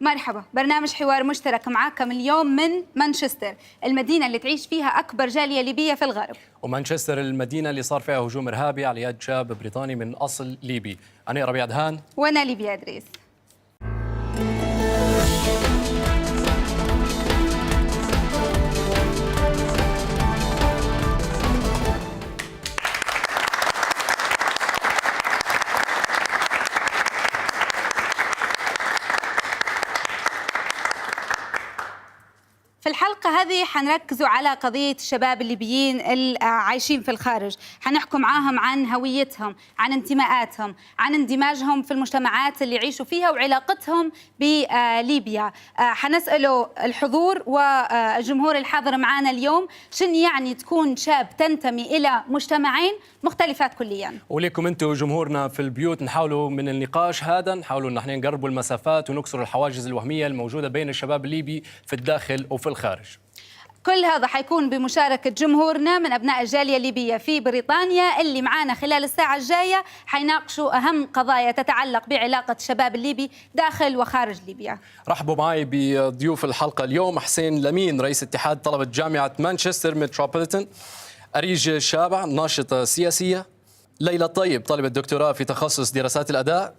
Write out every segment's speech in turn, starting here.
مرحبا، برنامج حوار مشترك معاكم اليوم من مانشستر، المدينة اللي تعيش فيها أكبر جالية ليبية في الغرب. ومانشستر المدينة اللي صار فيها هجوم إرهابي على يد شاب بريطاني من أصل ليبي. أنا ربيع دهان وأنا ليبيا إدريس. في الحلقة هذه حنركزوا على قضية الشباب الليبيين العايشين في الخارج، حنحكوا معاهم عن هويتهم، عن انتماءاتهم، عن اندماجهم في المجتمعات اللي يعيشوا فيها وعلاقتهم بليبيا. حنسألوا الحضور والجمهور الحاضر معنا اليوم شن يعني تكون شاب تنتمي إلى مجتمعين مختلفات كليا. وليكم أنتم جمهورنا في البيوت نحاولوا من النقاش هذا نحاولوا أن احنا نقربوا المسافات ونكسر الحواجز الوهمية الموجودة بين الشباب الليبي في الداخل وفي الخارج. كل هذا حيكون بمشاركة جمهورنا من أبناء الجالية الليبية في بريطانيا اللي معانا خلال الساعة الجاية حيناقشوا أهم قضايا تتعلق بعلاقة الشباب الليبي داخل وخارج ليبيا. رحبوا معي بضيوف الحلقة اليوم: حسين لمين رئيس اتحاد طلبة جامعة مانشستر متروبوليتان، أريج شابع ناشطة سياسية، ليلى طيب طالبة دكتوراه في تخصص دراسات الأداء،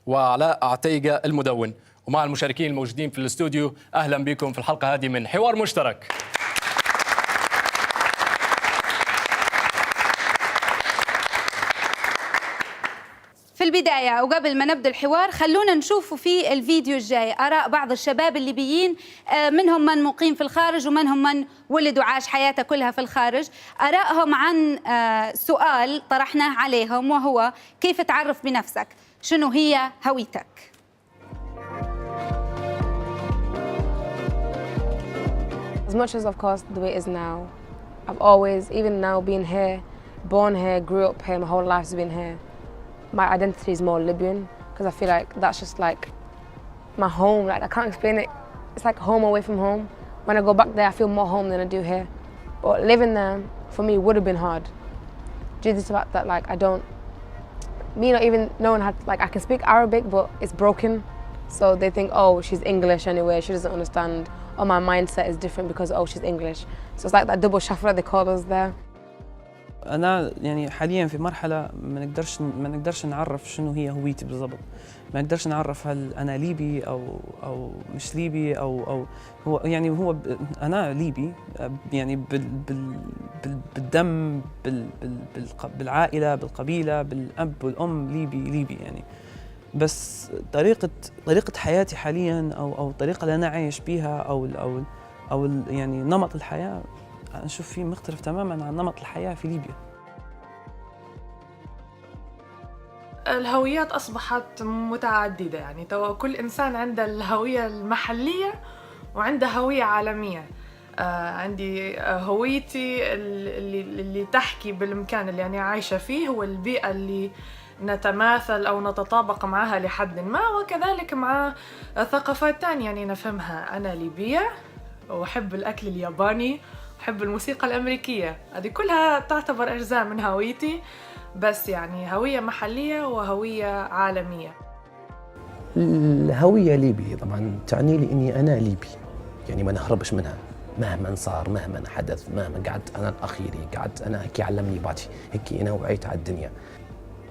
وعلاء عتيقة المدون. ومع المشاركين الموجودين في الاستوديو، أهلا بكم في الحلقة هذه من حوار مشترك. في البداية وقبل ما نبدأ الحوار خلونا نشوف في الفيديو الجاي آراء بعض الشباب الليبيين، منهم من مقيم في الخارج ومنهم من ولد وعاش حياته كلها في الخارج، آرائهم عن سؤال طرحناه عليهم وهو: كيف تعرف بنفسك؟ شنو هي هويتك؟ As much as of course the way it is now, I've always, even now being here, born here, grew up here, my whole life's been here. My identity is more Libyan because I feel like that's just like my home. Like I can't explain it. It's like home away from home. When I go back there, I feel more home than I do here. But living there for me would have been hard due to the fact that like I don't, me not even knowing how to, like I can speak Arabic but it's broken. So they think, oh, she's English anyway, she doesn't understand. Or my mindset is different because oh, she's English. So it's like that double shafra they call us there. أنا يعني حالياً في مرحلة ما نقدرش نعرف شنو هي هويتي بالضبط، ما نقدرش نعرف هل أنا ليبي أو مش ليبي أو هو يعني أنا ليبي يعني بالدم بالعائلة بالقبيلة بالأب والأم ليبي يعني. بس طريقة حياتي حالياً أو الطريقة اللي أنا عايش بيها أو يعني نمط الحياة أنا أشوف فيه مختلف تماماً عن نمط الحياة في ليبيا. الهويات أصبحت متعددة، يعني كل إنسان عنده الهوية المحلية وعنده هوية عالمية. عندي هويتي اللي تحكي بالمكان اللي أنا عايشة فيه والبيئة اللي نتماثل أو نتطابق معها لحد ما، وكذلك مع ثقافات تانية يعني نفهمها. أنا ليبية وأحب الأكل الياباني، أحب الموسيقى الأمريكية، هذه كلها تعتبر أجزاء من هويتي، بس يعني هوية محلية وهوية عالمية. الهوية ليبية طبعا تعني لي إني أنا ليبي، يعني ما نهربش منها مهما صار مهما حدث مهما قعدت أنا الأخيري، قعدت أنا هيك علمني باتي هيك أنا وعيت على الدنيا.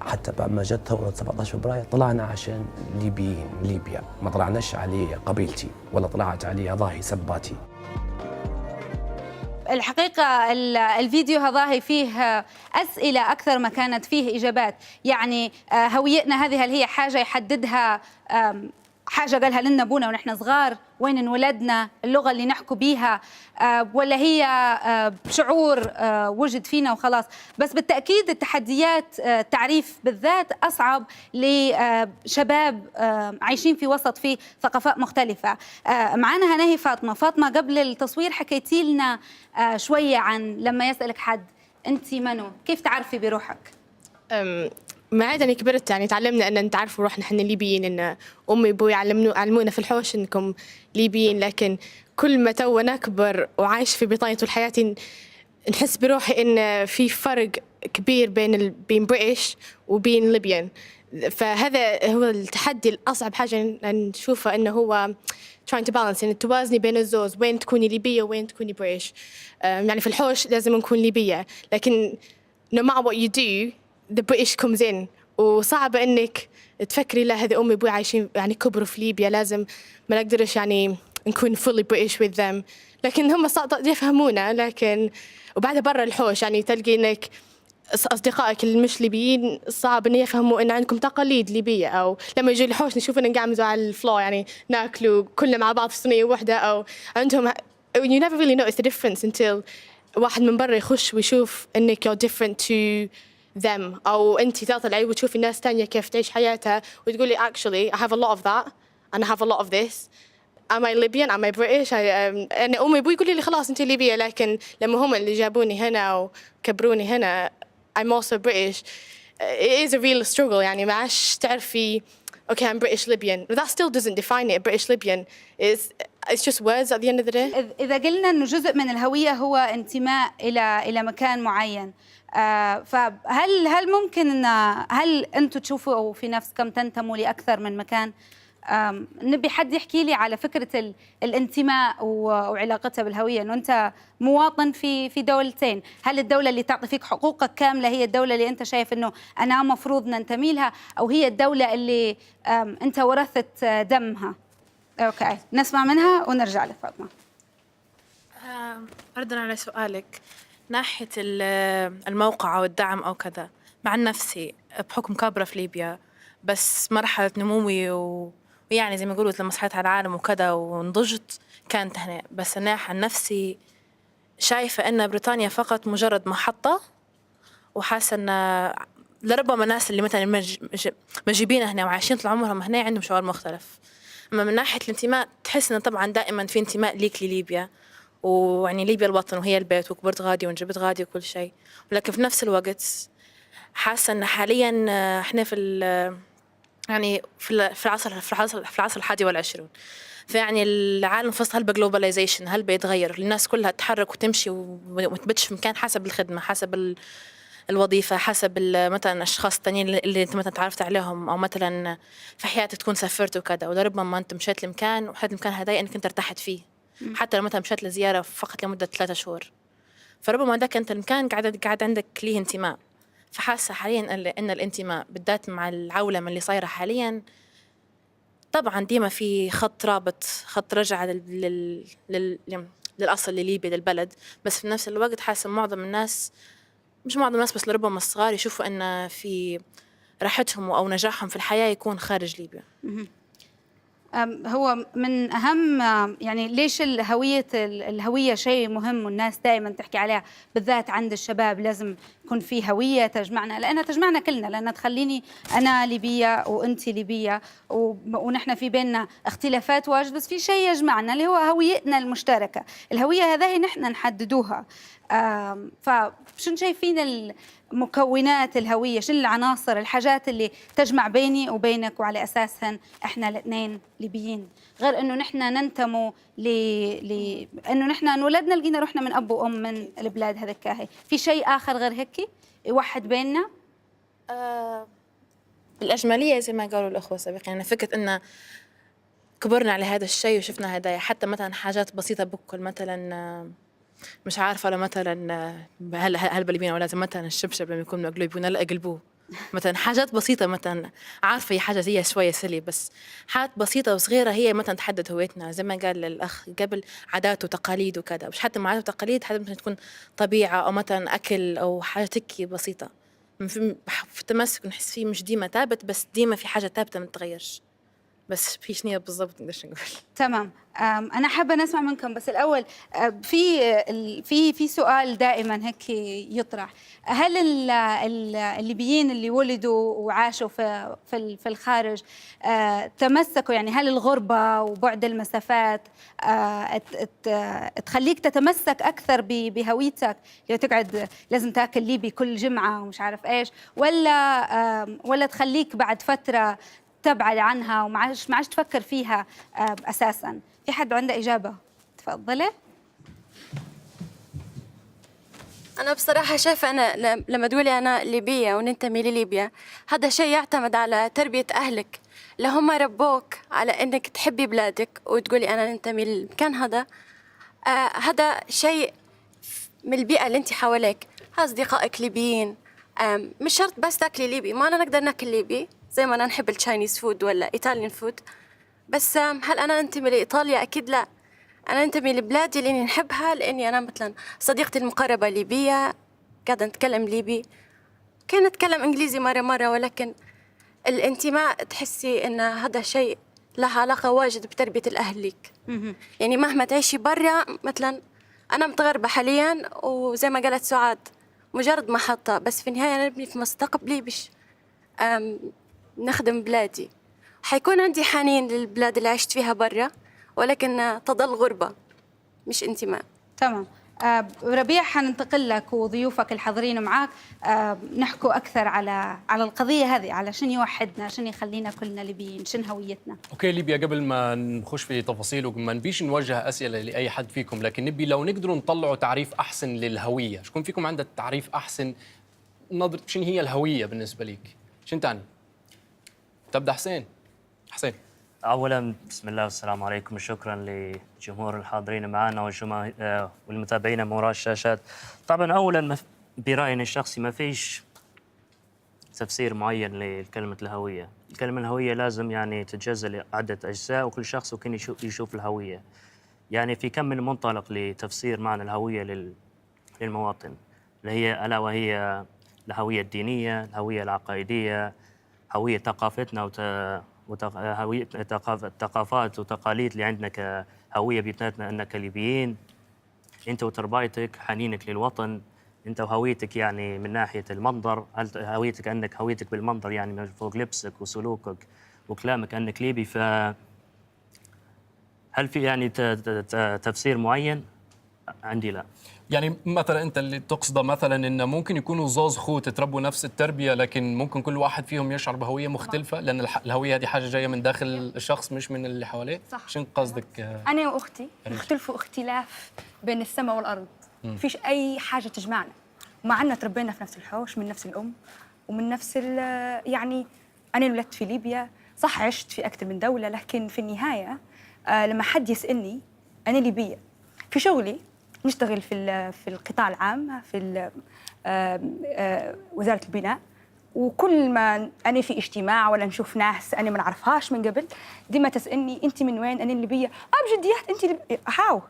حتى بعد ما جت ثورة 17 فبراير طلعنا عشان ليبيين ليبيا، ما طلعناش عليه قبيلتي ولا طلعت عليه ضاهي سباتي. الحقيقة الفيديو هذا فيه أسئلة أكثر ما كانت فيه إجابات. يعني هويتنا هذه هل هي حاجة يحددها حاجة قالها لنا أبونا ونحن صغار، وين انولدنا، اللغة اللي نحكوا بيها، ولا هي شعور وجد فينا وخلاص؟ بس بالتأكيد التحديات التعريف بالذات أصعب لشباب عايشين في وسط في ثقافات مختلفة. معنا هنا هي فاطمة قبل التصوير حكيتي لنا شوية عن لما يسألك حد أنت منو، كيف تعرفي بروحك؟ ما عاد أنا كبرت يعني تعلمنا أن نتعرفوا روحنا إحنا ليبيين، إن أمي وأبوي علمونا في الحوش إنكم ليبيين، لكن كل ما تو نكبر وعايش في بريطانيا طول حياتي نحس بروحي إن في فرق كبير بين بعيش وبين ليبيان. فهذا هو التحدي الأصعب حاجة نشوفه، إنه هو trying to balance، يعني توازني بين الزوز، وين تكوني ليبية وين تكوني بريش. يعني في الحوش لازم نكون ليبية، لكن no matter what you do the British comes in. وصعبة إنك تفكري لا هذه أمي وأبوي عايشين يعني كبروا في ليبيا، لازم ما نقدرش يعني نكون fully British with them. لكن هم يفهمونا. لكن وبعدها برا الحوش يعني تلقي إنك أصدقائك اللي مش ليبيين صعب إن يفهموا إن عندكم تقاليد ليبية، أو لما يجوا الحوش نشوف إن نقعمزوا على الفلور يعني ناكلوا كلنا مع بعض في صينية واحدة، أو عندهم you never really notice the difference until واحد من برا يخش ويشوف إنك you're different to them، أو أنتي تطلعي وتشوفي الناس تانية كيف تعيش حياتها وتقولي actually I have a lot of that and I have a lot of this. Am I Libyan? Am I British? أنا أمي وأبوي يقولي لي خلاص أنتي ليبية، لكن لما هم اللي جابوني هنا وكبروني هنا I'm also British. It is a real struggle. يعني ما عادش تعرفي okay I'm British Libyan, but that still doesn't define it. British Libyan it's just words at the end of the day. إذا قلنا إنه جزء من الهوية هو انتماء إلى مكان معين، فهل ممكن إن هل أنتم تشوفوا في نفسكم تنتموا لأكثر من مكان؟ نبي حد يحكي لي على فكرة الانتماء وعلاقتها بالهوية، إنه أنت مواطن في دولتين، هل الدولة اللي تعطي فيك حقوقك كاملة هي الدولة اللي أنت شايف إنه أنا مفروض ننتمي لها، أو هي الدولة اللي أنت ورثت دمها؟ أوكي، نسمع منها ونرجع لك فاطمة. ردا على سؤالك ناحية الموقع أو الدعم أو كذا، مع نفسي بحكم كابرة في ليبيا بس مرحلة نموي ويعني زي ما يقولوا لما صحيت على العالم وكذا ونضجت كانت هنا. بس الناحية عن نفسي شايفة أن بريطانيا فقط مجرد محطة، وحاسة أن لربما الناس اللي مثلا مجيبين هنا وعايشين طول عمرهم هنا عندهم شعور مختلف. أما من ناحية الانتماء تحس أن طبعا دائما في انتماء ليك لليبيا، ويعني ليبيا الوطن وهي البيت وكبرت غادي ونجبت غادي وكل شيء، ولكن في نفس الوقت حاسة أن حاليا احنا يعني في العصر 21، فيعني العالم فصل هل بجلوباليزيشن، هل بيتغير، الناس كلها تتحرك وتمشي ومتبتش في مكان حسب الخدمة، حسب الوظيفة، حسب مثلا أشخاص تانيين اللي أنت مثلا تعرفت عليهم، أو مثلا في حياتك تكون سافرت وكذا، ولربما أنت مشيت لمكان وحيت المكان هذا أنك أنت ارتحت فيه، حتى لو مثلا مشيت لزيارة فقط لمدة 3 شهور، فربما ذاك أنت المكان قاعد عندك ليه انتماء. فحاسة حاليا أن الانتماء بالذات مع العولمة اللي صايرة حاليا طبعا ديما في خط رابط، خط رجعة للأصل لليبيا للبلد، بس في نفس الوقت حاسة معظم الناس، مش معظم الناس بس لربما الصغار، يشوفوا أن في راحتهم أو نجاحهم في الحياة يكون خارج ليبيا. هو من أهم يعني ليش الهوية شيء مهم والناس دائما تحكي عليها، بالذات عند الشباب لازم يكون في هوية تجمعنا، لأنها تجمعنا كلنا، لأنها تخليني أنا ليبية وأنت ليبية ونحن في بيننا اختلافات واجد، بس في شيء يجمعنا اللي هو هويتنا المشتركة. الهوية هذه نحن نحددوها. فشن شايفين مكونات الهوية، شنو العناصر، الحاجات اللي تجمع بيني وبينك وعلى أساسهن إحنا الاثنين ليبيين، غير إنه نحن ننتموا إنه نحن انولدنا لقينا روحنا من أب وأم من البلاد هذكاهي، في شيء آخر غير هيك يوحد بيننا؟ بالأجملية زي ما قالوا الأخوة السابقين، يعني فكرة إن كبرنا على هذا الشيء وشفنا هدايا، حتى مثلا حاجات بسيطة بكل مثلا مش عارفة لو مثلا هل بالليبيين أو لازم مثلا الشبشب لما يكون مقلوب يبون لا يقلبوه، مثلا حاجات بسيطة، مثلا عارفة هي حاجة زي شوية سلي، بس حاجات بسيطة وصغيرة هي مثلا تحدد هويتنا. زي ما قال الأخ قبل، عادات وتقاليد وكذا، مش حتى مع عادات وتقاليد، حتى مثلا تكون طبيعة أو مثلا أكل أو حاجة تكي بسيطة. في التمسك نحس فيه مش ديما ثابت، بس ديما في حاجة ثابتة ما تتغيرش، بس في شنية بالضبط نقدرش نقول. تمام. أنا حابة نسمع منكم، بس الأول في سؤال دائما هيك يطرح، هل الليبيين اللي ولدوا وعاشوا في الخارج تمسكوا، يعني هل الغربة وبعد المسافات تخليك تتمسك أكثر بهويتك، يعني تقعد لازم تاكل ليبي كل جمعة ومش عارف إيش، ولا تخليك بعد فترة تبعد عنها وما عادش تفكر فيها أساساً؟ في حد عنده إجابة؟ تفضلي. أنا بصراحة شايفة أنا لما تقولي أنا ليبية وننتمي لليبيا، هذا شيء يعتمد على تربية أهلك. لو هم ربوك على إنك تحبي بلادك وتقولي أنا ننتمي للمكان هذا، هذا شيء من البيئة اللي أنت حواليك. أصدقائك ليبيين، مش شرط بس تاكلي ليبي، ما أنا نقدر ناكل ليبي زي ما أنا نحب التشاينيز فود ولا إيطاليان فود. بس هل أنا أنتمي لإيطاليا؟ أكيد لا. أنا أنتمي لبلادي اللي نحبها، لأني أنا مثلا صديقتي المقربة ليبية قاعدة نتكلم ليبي، كان نتكلم إنجليزي مرة، ولكن الانتماء تحسي إن هذا شيء له علاقة واجد بتربية الأهل ليك. يعني مهما تعيشي برا، مثلا أنا متغربة حاليا، وزي ما قالت سعاد مجرد محطة، بس في النهاية أنا نبني في مستقبلي باش نخدم بلادي. حيكون عندي حنين للبلاد اللي عشت فيها برا، ولكن تظل غربة مش انتماء. تمام. ربيع، حننتقل لك وضيوفك الحاضرين معاك، نحكوا أكثر على القضية هذه، على شنو يوحدنا، شنو يخلينا كلنا ليبيين، شنو هويتنا. اوكي ليبيا، قبل ما نخش في تفاصيل وما نبيش نوجه اسئله لاي حد فيكم، لكن نبي لو نقدروا نطلعوا تعريف احسن للهويه. شكون فيكم عنده تعريف احسن؟ نظر شنو هي الهويه بالنسبه لك؟ شنو تعني؟ تبدا حسين. اولا بسم الله والسلام عليكم، وشكرا لجمهور الحاضرين معنا والمتابعين من وراء الشاشات. طبعا اولا برايي الشخصي ما فيش تفسير معين لكلمه الهويه. الكلمه الهويه لازم يعني تتجزأ لعده اجزاء، وكل شخص ممكن يشوف الهويه. يعني في كم من منطلق لتفسير معنى الهويه للمواطن، اللي هي الا وهي الهويه الدينيه، الهويه العقائديه، هويه ثقافتنا هوية الثقافات والتقاليد اللي عندنا كهوية بيتنا أننا كليبيين. أنت وتربايتك، حنينك للوطن، أنت وهويتك يعني من ناحية المنظر، هل هويتك أنك هويتك بالمنظر يعني من فوق لبسك وسلوكك وكلامك أنك ليبي. هل في يعني تفسير معين؟ عندي لا. يعني مثلا انت اللي تقصده مثلا انه ممكن يكونوا زوز خوت تربوا نفس التربيه، لكن ممكن كل واحد فيهم يشعر بهويه مختلفه، لان الهويه هذه حاجه جايه من داخل الشخص مش من اللي حواليه. صح. شنو قصدك؟ انا واختي نختلفوا اختلاف بين السماء والارض، فيش اي حاجه تجمعنا، مع اننا تربينا في نفس الحوش، من نفس الام ومن نفس يعني انا انولدت في ليبيا، صح عشت في اكثر من دوله، لكن في النهايه لما حد يسالني انا ليبيه. في شغلي نشتغل في القطاع العام في وزارة البناء، وكل ما أنا في اجتماع ولا نشوف ناس أنا ما نعرفهاش من قبل، ديما تسألني أنت من وين؟ أنا ليبية. بجديات أنت how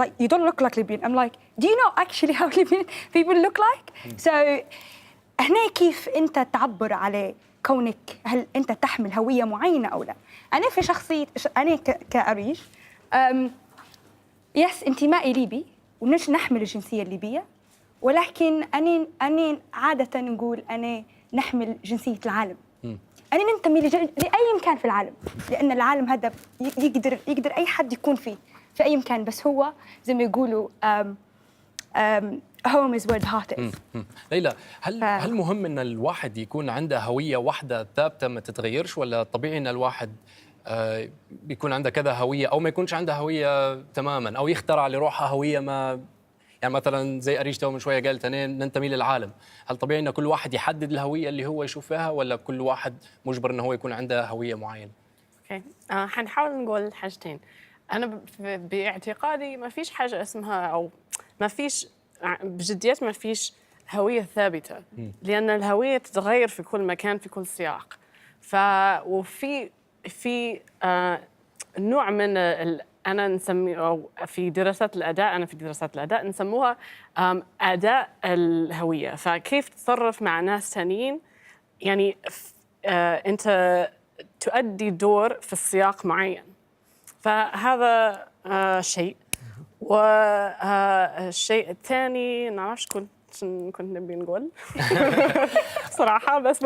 like you don't look like Libyan. I'm like do you know actually how Libyan people look like? So هنا كيف أنت تعبر على كونك، هل أنت تحمل هوية معينة أو لا؟ أنا في شخصية أنا كأريج يس انتمائي ليبي ونش نحمل الجنسية الليبية، ولكن أنا عادة نقول أنا نحمل جنسية العالم. أنا ننتمي لأي مكان في العالم، لأن العالم هذا يقدر أي حد يكون فيه في أي مكان، بس هو زي ما يقولوا home is where the heart is. ليلى، هل مهم أن الواحد يكون عنده هوية واحدة ثابتة ما تتغيرش، ولا طبيعي أن الواحد بيكون عنده كذا هوية أو ما يكونش عنده هوية تماماً، أو يخترع لروحه هوية ما؟ يعني مثلاً زي أريج تو من شوية قالت أنا ننتمي للعالم، هل طبيعي أن كل واحد يحدد الهوية اللي هو يشوف فيها، ولا كل واحد مجبر أنه هو يكون عنده هوية معينة؟ اوكي، حنحاول نقول حاجتين. أنا باعتقادي ما فيش حاجة اسمها، أو ما فيش بجديات ما فيش هوية ثابتة، لأن الهوية تتغير في كل مكان في كل سياق. وفي نوع من أنا نسمي، أو في دراسات الأداء، أنا في دراسات الأداء نسموها أداء الهوية. فكيف تتصرف مع ناس ثانيين، يعني أنت تؤدي دور في السياق معين. فهذا شيء. والشيء الثاني نعرفش كنت نبي نقول صراحة، بس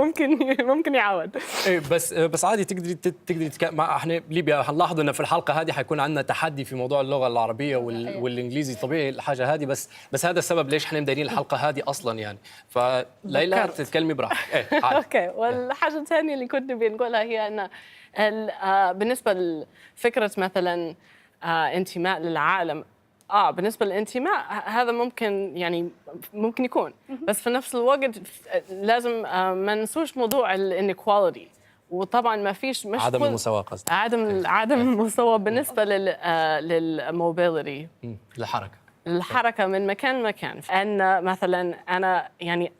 ممكن يعود. إيه بس عادي تقدري مع احنا ليبيا هنلاحظ انه في الحلقة هذه حيكون عندنا تحدي في موضوع اللغة العربية والانجليزي، طبيعي الحاجة هذه، بس هذا السبب ليش احنا مديرين الحلقة هذه اصلا يعني. فليلى تتكلمي براحتك. ايه عادي. اوكي. والحاجة الثانية اللي كنت نبي نقولها هي ان بالنسبة لفكرة مثلا انتماء للعالم، بالنسبه للانتماء هذا ممكن يعني ممكن يكون، بس في نفس الوقت لازم ما ننسوش موضوع الانيكواليتي، وطبعا ما فيش مش عدم المساواة قصدي. عدم المساواة بالنسبه للموبيليتي، الحركه من مكان لمكان. ان مثلا انا يعني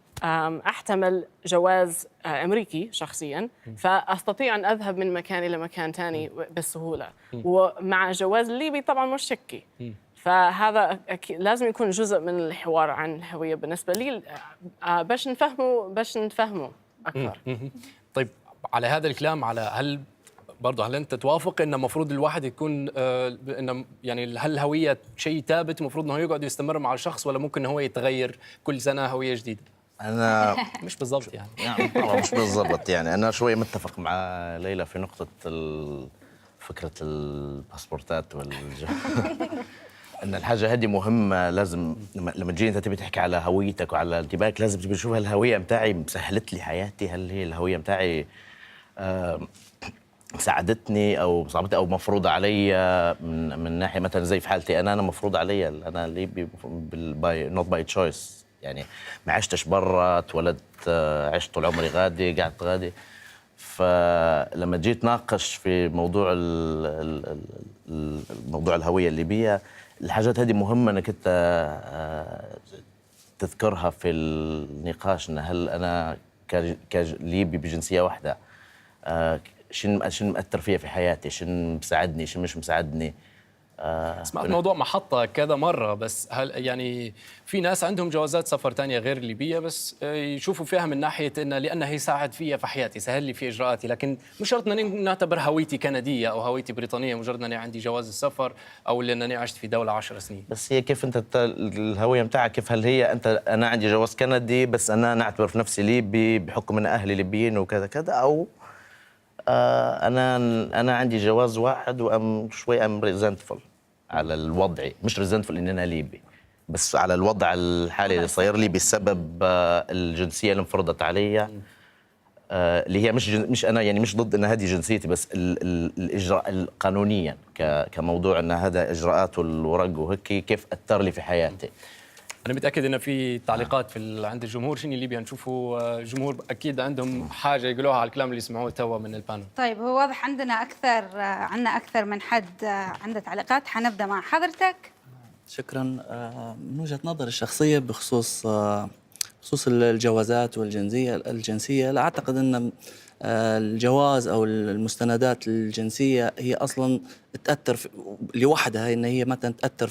احتمل جواز امريكي شخصيا، فاستطيع ان اذهب من مكان الى مكان ثاني بسهوله، ومع جواز الليبي طبعا مش شكي. فهذا لازم يكون جزء من الحوار عن الهويه بالنسبه لي، باش نفهمه اكثر. طيب على هذا الكلام، هل انت توافق ان المفروض الواحد يكون ان يعني هل الهويه شيء ثابت المفروض انه يقعد يستمر مع الشخص، ولا ممكن هو يتغير كل سنه هويه جديده؟ أنا مش بالضبط يعني طبعا مش بالضبط. يعني أنا شوي متفق مع ليلى في نقطة فكرة الباسبورتات أن الحاجة هذه مهمة. لازم لما تجي أنت تبي تحكي على هويتك وعلى انتمائك لازم تبي تشوف الهوية متاعي مسهلت لي حياتي، هل هي الهوية متاعي ساعدتني أو صعبتني أو مفروضة علي من ناحية مثلا زي في حالتي أنا مفروض علي، أنا ليبي نوت باي تشويس، يعني ما عشتش برا، اتولدت عشت طول عمري غادي، قعدت غادي. فلما جيت ناقش في موضوع الهوية الليبية، الحاجات هذه مهمة انك انت تذكرها في النقاش، ان هل انا كليبي بجنسية واحدة شنو مأثر فيها في حياتي، شنو مساعدني، شنو مش مساعدني. سمعت الموضوع محطة كذا مرة، بس هل يعني في ناس عندهم جوازات سفر تانية غير الليبية بس يشوفوا فيها من ناحية لأنها يساعد فيها في حياتي، سهل لي في إجراءاتي، لكن مش شرط أنني نعتبر هويتي كندية أو هويتي بريطانية مجرد أنني عندي جواز السفر أو لأنني عشت في دولة 10 سنين. بس هي كيف أنت الهوية متاعك كيف؟ هل هي أنا عندي جواز كندي بس أنا نعتبر في نفسي ليبي بحكم أن أهلي ليبيين وكذا كذا، أو أنا عندي جواز واحد وأم شوي أم ريزنتفل على الوضع، مش ريزنتفل إن أنا ليبي، بس على الوضع الحالي اللي صاير لي بسبب الجنسية اللي انفرضت علي، اللي هي مش أنا يعني مش ضد أن هذه جنسيتي، بس الإجراء قانونيا كموضوع أن هذا إجراءات والورق وهيك كيف أثر لي في حياتي. أنا متأكد إن في تعليقات عند الجمهور شنو ليبيا، نشوفوا الجمهور أكيد عندهم حاجة يقولوها على الكلام اللي سمعوه توا من البانل. طيب هو واضح عندنا أكثر من حد عنده تعليقات، حنبدأ مع حضرتك. شكرا. من وجهة نظري الشخصية بخصوص الجوازات والجنسية، لا أعتقد أن الجواز أو المستندات الجنسية هي أصلا تأثر لوحدها، إن هي مثلا تأثر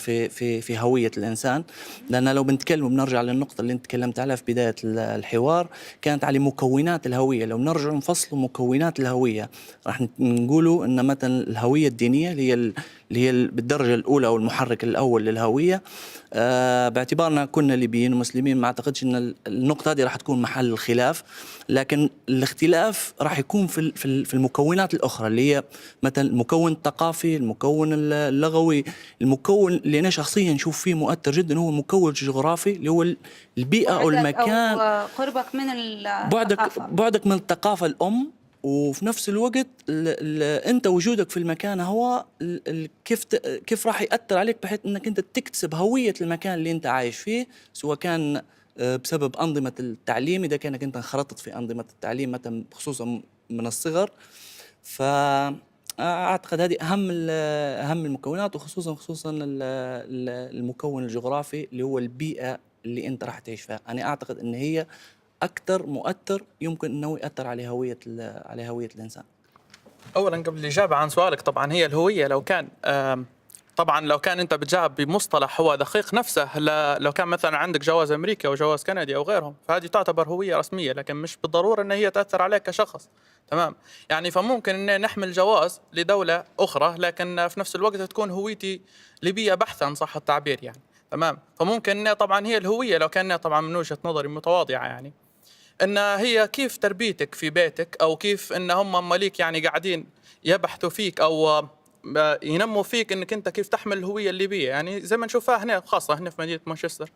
في هوية الإنسان، لأن لو بنتكلم بنرجع للنقطة اللي أنت تكلمت عليها في بداية الحوار كانت على مكونات الهوية. لو نرجع نفصل مكونات الهوية راح نقولوا إن مثلا الهوية الدينية اللي هي بالدرجة الأولى أو المحرك الأول للهوية، باعتبارنا كنا ليبيين ومسلمين ما أعتقدش أن النقطة هذه راح تكون محل الخلاف، لكن الاختلاف راح يكون في المكونات الأخرى اللي هي مثلا المكون الثقافي، المكون اللغوي، المكون اللي أنا شخصيا نشوف فيه مؤثر جدا هو المكون الجغرافي اللي هو البيئة أو المكان، أو قربك من بعدك من الثقافة الأم، وفي نفس الوقت انت وجودك في المكان هو كيف راح يأثر عليك بحيث انك انت تكتسب هوية المكان اللي انت عايش فيه، سواء كان بسبب أنظمة التعليم إذا كانك انت انخرطت في أنظمة التعليم مثلا خصوصا من الصغر. فأعتقد هذه أهم المكونات، وخصوصا المكون الجغرافي اللي هو البيئة اللي انت راح تعيش فيها. أنا أعتقد ان هي أكثر مؤثر يمكن أنه يأثر على هوية الإنسان. أولاً قبل الإجابة عن سؤالك، طبعاً هي الهوية لو كان لو كان أنت بتجاوب بمصطلح هو دقيق نفسه، لو كان مثلاً عندك جواز أمريكي أو جواز كندي أو غيرهم، فهذه تعتبر هوية رسمية، لكن مش بالضرورة أن هي تأثر عليك كشخص. تمام، يعني فممكن أن نحمل جواز لدولة أخرى لكن في نفس الوقت تكون هويتي ليبية بحثاً صح التعبير يعني. تمام، فممكن طبعاً هي الهوية لو كان طبعاً من وجهة نظري متواضعة يعني ان هي كيف تربيتك في بيتك، او كيف ان هم ماليك يعني قاعدين يبحثوا فيك او ينموا فيك انك انت كيف تحمل الهويه الليبيه. يعني زي ما نشوفها هنا، خاصه هنا في مدينه مانشستر،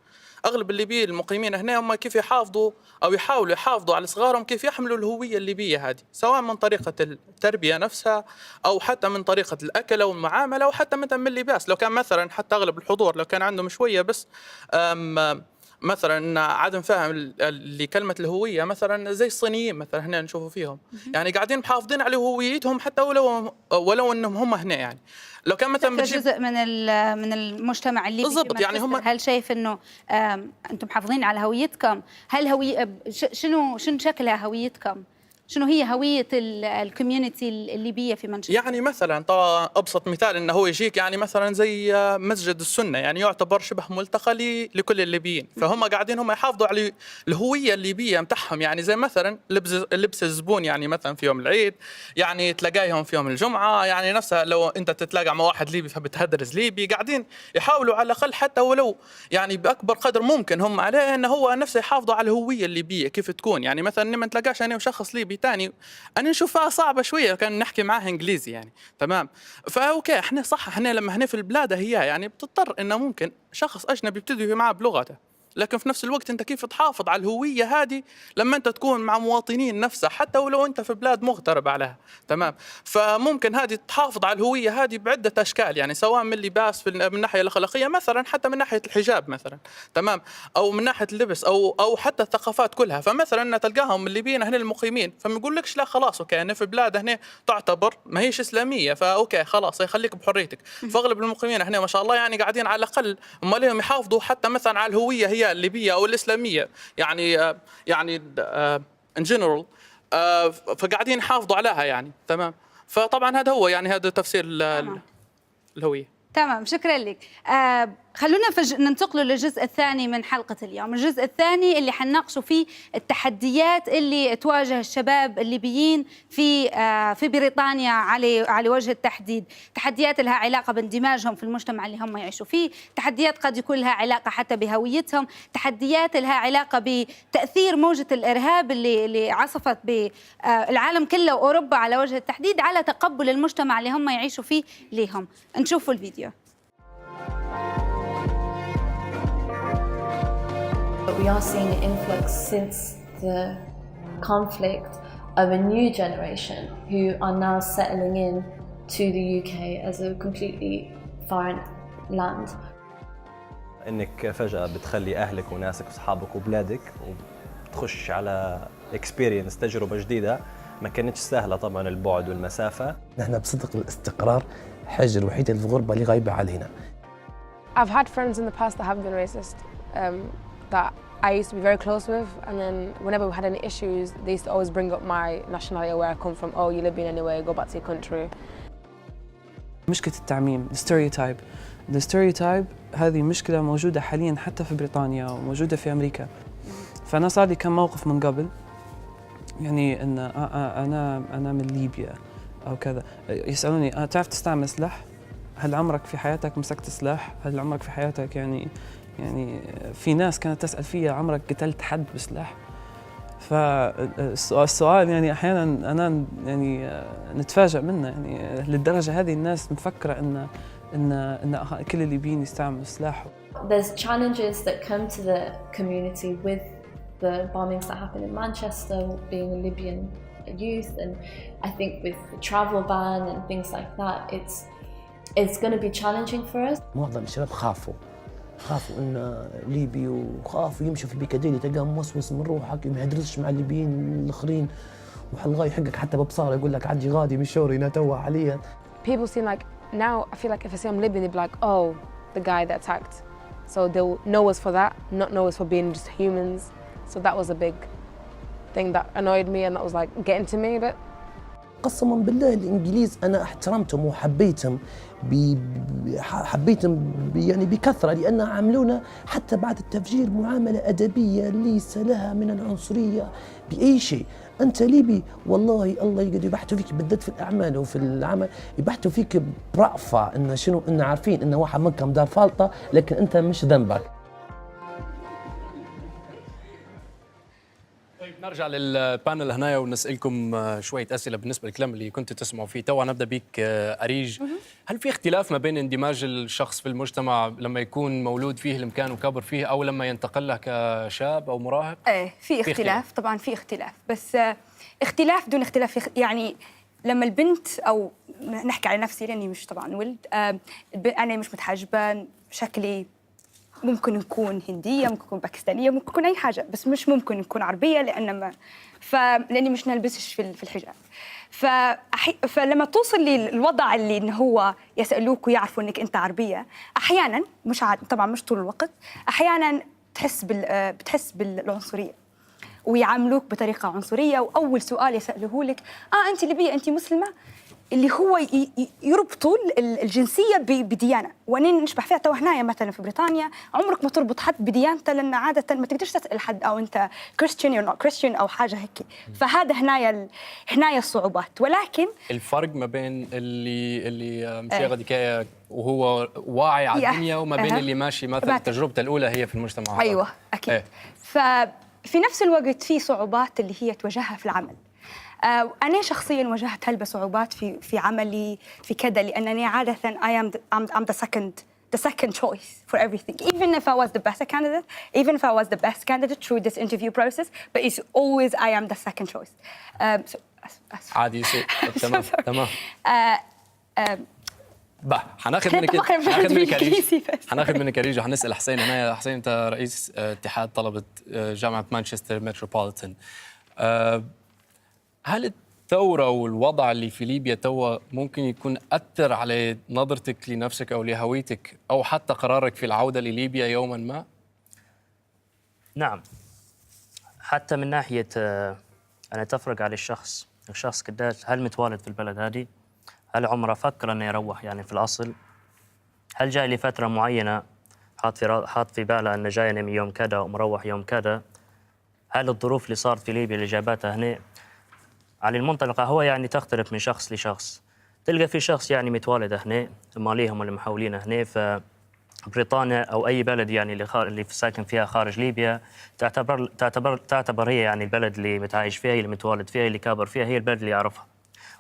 اغلب الليبيين المقيمين هنا هم كيف يحافظوا او يحاولوا يحافظوا على صغارهم كيف يحملوا الهويه الليبيه هذه، سواء من طريقه التربيه نفسها او حتى من طريقه الاكل او المعامله او حتى مثلا من اللباس. لو كان مثلا حتى اغلب الحضور لو كان عندهم شويه بس مثلا عدم فهم لكلمه الهويه، مثلا زي الصينيين مثلا هنا نشوفوا فيهم يعني قاعدين محافظين على هويتهم حتى ولو انهم هم هنا. يعني لو كان مثلا جزء من المجتمع الليبي بالضبط، يعني هم هل شايف انه انتم محافظين على هويتكم؟ هل شنو شكلها هويتكم؟ شنو هي هوية الكوميونتي الليبية في مانشستر؟ يعني مثلا طبعا أبسط مثال إنه هو يجيك يعني مثلا زي مسجد السنة، يعني يعتبر شبه ملتقى لكل الليبيين، فهم قاعدين هم يحافظوا على الهوية الليبية متاعهم. يعني زي مثلا لبس الزبون، يعني مثلا في يوم العيد يعني تلاقاهم في يوم الجمعة، يعني نفسها لو أنت تتلاقى مع واحد ليبي فبتهدرز ليبي، قاعدين يحاولوا على الأقل حتى ولو يعني بأكبر قدر ممكن هم عليه إنه هو نفسه يحافظوا على الهوية الليبية كيف تكون. يعني مثلا لما تلاقاش أنا وشخص ليبي تاني أنا نشوفها صعبة شوية كان نحكي معاه إنجليزي يعني تمام. فأوكي إحنا صح، إحنا لما هنا في البلاد هي يعني بتضطر إنه ممكن شخص أجنبي بتدوي معاه بلغته، لكن في نفس الوقت أنت كيف تحافظ على الهوية هذه لما أنت تكون مع مواطنين نفسها حتى ولو أنت في بلاد مغترب عليها تمام. فممكن هذه تحافظ على الهوية هذه بعدة أشكال، يعني سواء من اللباس من الناحية الأخلاقية مثلا، حتى من ناحية الحجاب مثلا تمام، أو من ناحية اللبس أو حتى الثقافات كلها. فمثلا تلقاهم الليبيين هنا المقيمين فما يقول لكش لا خلاص أوكي أنا في بلاد هنا تعتبر ما هيش إسلامية فأوكي خلاص يخليك بحريتك. فأغلب المقيمين هنا ما شاء الله يعني قاعدين على الأقل هم لهم يحافظوا حتى مثلا على الهوية هي الليبية أو الإسلامية يعني in general فقاعدين يحافظوا عليها يعني تمام. فطبعا هذا هو يعني هذا تفسير الهوية. تمام، شكرا لك. خلونا ننتقل للجزء الثاني من حلقة اليوم. الجزء الثاني اللي حنناقشوا فيه التحديات اللي تواجه الشباب الليبيين في بريطانيا على وجه التحديد. تحديات لها علاقة باندماجهم في المجتمع اللي هم يعيشوا فيه، تحديات قد يكون لها علاقة حتى بهويتهم، تحديات لها علاقة بتأثير موجة الإرهاب اللي عصفت بالعالم كله وأوروبا على وجه التحديد على تقبل المجتمع اللي هم يعيشوا فيه ليهم. نشوفوا الفيديو. We are seeing an influx since the conflict of a new generation who are now settling in to the UK as a completely foreign land. إنك فجأة بتخلي أهلك وناسك وصحابك وبلادك وبتخش على experience تجربة جديدة ما كانتش سهلة طبعا، البعد والمسافة. نحن بصدق الاستقرار حاجة الوحيدة في الغربة اللي غايبة علينا. I've had friends in the past that have been racist that I used to be very close with, and then whenever we had any issues they used to always bring up my nationality, where I come from. Oh, you're Libyan anyway, go back to your country. مشكلة التعميم، الستيريوتايب هذه مشكلة موجودة حاليا حتى في بريطانيا وموجودة في أمريكا. فأنا صار لي كم موقف من قبل يعني إن أنا من ليبيا أو كذا، يسألوني تعرف تستعمل سلاح؟ هل عمرك في حياتك مسكت سلاح؟ هل عمرك في حياتك يعني في ناس كانت تسأل فيا عمرك قتلت حد بسلاح؟ فالسؤال يعني أحيانا أنا يعني نتفاجأ منه، يعني للدرجة هذه الناس مفكرة إن كل الليبيين يستعملوا سلاح. There's challenges that come to the community with the bombings that happened in Manchester, being a Libyan youth, and I think with the travel ban and things like that, it's going to be challenging for us. معظم الشباب خافوا إن ليبي، وخافوا يمشوا في بيكاديلي تلقاه موسوس من روحك ما يدرسش مع الليبيين الآخرين، وحلقاه يحقك حتى ببصاره يقول لك عندي غادي من شوري نتوه حاليا. People seem like now I feel like if I say I'm Libyan they'd be like, oh, the guy that attacked, so they'll know us for that, not know us for being just humans. So that was a big thing that annoyed me and that was like getting to me a bit. قسما بالله الإنجليز أنا احترمتهم وحبيتهم يعني بكثرة، لأن عاملونا حتى بعد التفجير معاملة أدبية ليس لها من العنصرية بأي شيء. أنت ليبي والله الله يقدر يبحثوا فيك بالذات في الأعمال وفي العمل، يبحثوا فيك برأفة إن شنو إن عارفين إن واحد منكم دار فالطة لكن أنت مش ذنبك. نرجع للبانل هنا ونسألكم شوية أسئلة بالنسبة للكلام اللي كنتوا تسمعوا فيه توا. نبدأ بيك أريج. هل في اختلاف ما بين اندماج الشخص في المجتمع لما يكون مولود فيه المكان وكبر فيه أو لما ينتقل له كشاب أو مراهق؟ ايه في اختلاف طبعا، في اختلاف، بس اختلاف دون اختلاف. يعني لما البنت، او نحكي على نفسي لاني مش طبعا ولد، انا مش متحجبه، شكلي ممكن نكون هنديه، ممكن نكون باكستانيه، ممكن نكون اي حاجه، بس مش ممكن نكون عربيه لاني مش نلبسش في الحجاب. فلما توصل للوضع اللي انه هو يسالوك ويعرفوا انك انت عربيه، احيانا مش طبعا مش طول الوقت، احيانا بتحس بالعنصريه ويعاملوك بطريقه عنصريه، واول سؤال يسالوه لك انت ليبيه، انت مسلمه، اللي هو يربطوا الجنسيه بديانه. وانا نشبه فيها تو هنايا مثلا في بريطانيا، عمرك ما تربط حد بديانته، لان عاده ما تقدرش تسال حد او انت كريستيان او نوت كريستيان او حاجه هيك. فهذا هنايا الصعوبات. ولكن الفرق ما بين اللي مشي غادي وهو واعي على الدنيا وما بين اللي ماشي مثلا تجربته الاولى هي في المجتمع. ايوه اكيد. ففي نفس الوقت في صعوبات اللي هي تواجهها في العمل. أنا شخصياً واجهت هلبة صعوبات في عملي في كذا، لأنني عادة I'm the second choice for everything. Even if I was the best candidate through this interview process, but it's always I am the second choice. عادي يصير. تمام. حناخذ منك أريج وحنسأل حسين هنا. حسين أنت رئيس اتحاد طلبة جامعة مانشستر متروبوليتان. هل الثورة والوضع اللي في ليبيا توا ممكن يكون أثر على نظرتك لنفسك أو لهويتك أو حتى قرارك في العودة لليبيا يوما ما؟ نعم، حتى من ناحية أنا تفرق على الشخص قداش، هل متوالد في البلد هذه؟ هل عمره فكر أنه يروح يعني في الأصل؟ هل جاي لفترة معينة حاط في باله أنه جاي من يوم كذا ومروح يوم كذا؟ هل الظروف اللي صارت في ليبيا اللي جابتها هنا على المنطلقة هو يعني تختلف من شخص لشخص. تلقى في شخص يعني متوالد هنا، ماليهم اللي محولين هنا، فبريطانيا أو أي بلد يعني اللي ساكن فيها خارج ليبيا تعتبر هي يعني البلد اللي متعايش فيها، اللي متوالد فيها، اللي كابر فيها، هي البلد اللي يعرفها.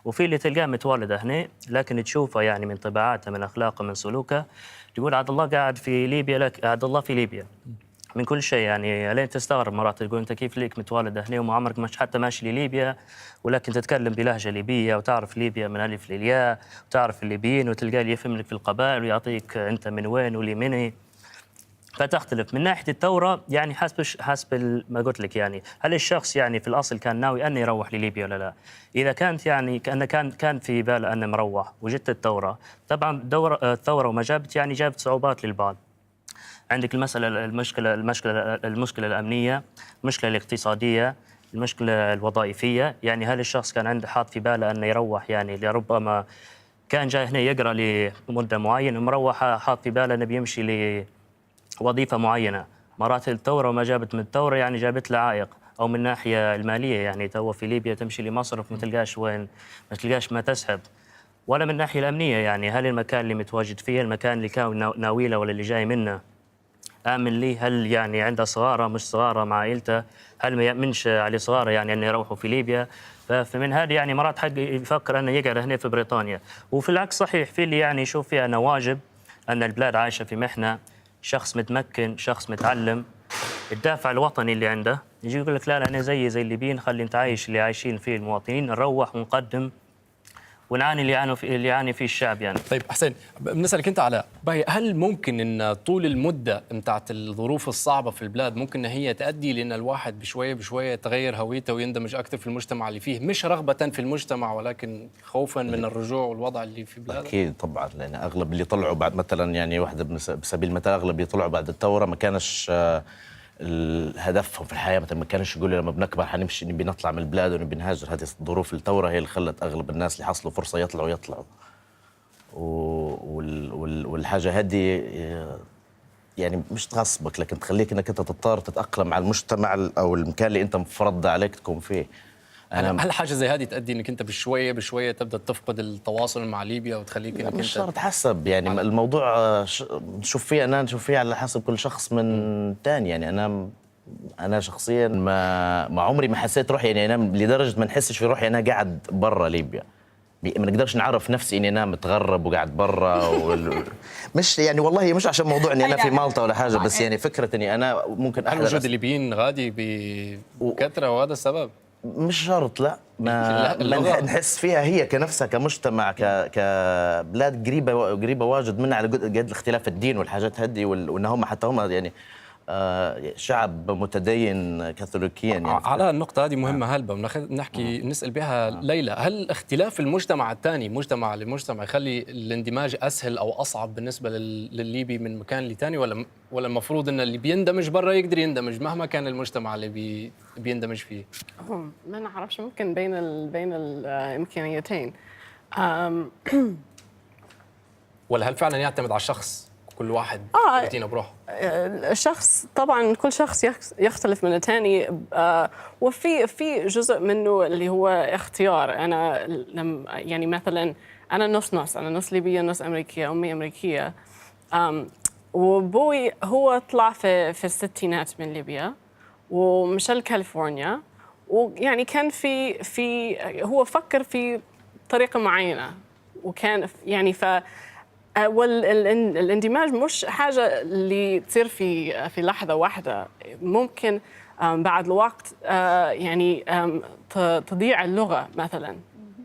وفي اللي تلقاه متوالد هنا لكن تشوفه يعني من طباعاته، من أخلاقه، من سلوكه، تقول عبد الله قاعد في ليبيا، لك عبد الله في ليبيا من كل شيء. يعني لين تستغرب مرات، تقول انت كيف ليك متولد هنا وما عمرك مش حتى ماشي لليبيا، ولكن تتكلم بلهجه ليبيه وتعرف ليبيا من الف للياء وتعرف الليبيين، وتلقاه يفهم لك في القبائل ويعطيك انت من وين ولي مني. فتختلف من ناحيه الثوره، يعني حسب ما قلت لك، يعني هل الشخص يعني في الاصل كان ناوي انه يروح لليبيا ولا لا؟ اذا كانت يعني كانه كان في باله انه مروح وجدت الثوره، طبعا الثوره وما جابت يعني جابت صعوبات للبعض. عندك المشكلة الأمنية، المشكلة الاقتصادية، المشكلة الوظائفية. يعني هل الشخص كان عنده حاط في باله أنه يروح، يعني لربما كان جاي هنا يقرأ لمدة معينة ومروح حاط في باله أنه بيمشي لوظيفة معينة. مرات الثورة وما جابت من الثورة يعني جابت له عائق، أو من الناحية المالية، يعني تو في ليبيا تمشي لمصرف ما تلقاش وين، ما تلقاش ما تسحب. ولا من الناحية الأمنية، يعني هل المكان اللي متواجد فيه، المكان اللي كان ناويله ولا اللي جاي منه آمن لي؟ هل يعني عنده صغارة مش صغارة مع عائلته؟ هل ما يأمنش على صغاره يعني أن يروحوا في ليبيا؟ فمن هذه يعني مرات حق يفكر أنه يقعد هنا في بريطانيا. وفي العكس صحيح، في اللي يعني يشوف فيها أنه واجب، أن البلاد عايشة في محنة، شخص متمكن، شخص متعلم، الدافع الوطني اللي عنده يجي يقول لك لا أنا زي الليبيين، خلي انت عايش اللي عايشين فيه المواطنين، نروح ونقدم ونعاني اللي يعاني فيه الشعب يعني. طيب حسين، بنسألك انت على هل ممكن ان طول المده متاعت الظروف الصعبه في البلاد ممكن ان هي تؤدي لان الواحد بشويه بشويه يتغير هويته ويندمج اكثر في المجتمع اللي فيه، مش رغبه في المجتمع ولكن خوفا من الرجوع والوضع اللي في بلاده؟ اكيد طبعا، لان اغلب اللي طلعوا بعد مثلا، يعني واحده بسبيل المثال، اغلب اللي طلعوا بعد الثوره ما كانش هدفهم في الحياه، مثلا ما كانش يقولوا لما بنكبر حنمشي نبي نطلع من البلاد ونبي نهاجر. هذه ظروف الثوره هي اللي خلت اغلب الناس اللي حصلوا فرصه يطلعوا. والحاجه هذه يعني مش تغصبك، لكن تخليك انك انت تضطر تتاقلم على المجتمع او المكان اللي انت مفرض عليك تكون فيه. هل حاجه زي هذه تؤدي انك انت بشويه بشويه تبدا تفقد التواصل مع ليبيا وتخليك انك مش شرط، حسب يعني الموضوع نشوف فيه على حسب كل شخص من ثاني. يعني انا انا شخصيا ما عمري ما حسيت روحي اني انام لدرجه ما نحسش في روحي انا قاعد برا ليبيا. ما نقدرش نعرف نفسي اني انا متغرب وقاعد برا مش يعني والله مش عشان موضوع اني انا في مالطا ولا حاجه، بس يعني فكره اني انا ممكن هل وجود الليبيين غادي بكثره وهذا السبب؟ مش شرط، لا ما نحس فيها هي كنفسها كمجتمع كبلاد قريبه واجد منها على قد اختلاف الدين والحاجات هدي وان هم حتى هم يعني شعب متدين كاثوليكيا يعني. على النقطة هذه مهمة هلبة نحكي نسأل بها ليلى، هل اختلاف المجتمع الثاني مجتمع لمجتمع يخلي الاندماج أسهل أو أصعب بالنسبة للليبي من مكان لثاني، ولا المفروض أن اللي بيندمج برا يقدر يندمج مهما كان المجتمع اللي بيندمج فيه؟ ما نعرفش، ممكن بين الإمكانيتين. ولا هل فعلا يعتمد على الشخص كل واحد روتينه بروحه؟ الشخص طبعا كل شخص يختلف من الثاني، وفي جزء منه اللي هو اختيار. انا يعني مثلا انا نص انا نص ليبيه نص امريكيه، امي امريكيه، وابوي هو طلع في الستينات من ليبيا ومشى لكاليفورنيا، ويعني كان في هو فكر في طريقه معينه، وكان يعني والاندماج مش حاجة اللي تصير في لحظة واحدة، ممكن بعد الوقت يعني تضيع اللغة. مثلا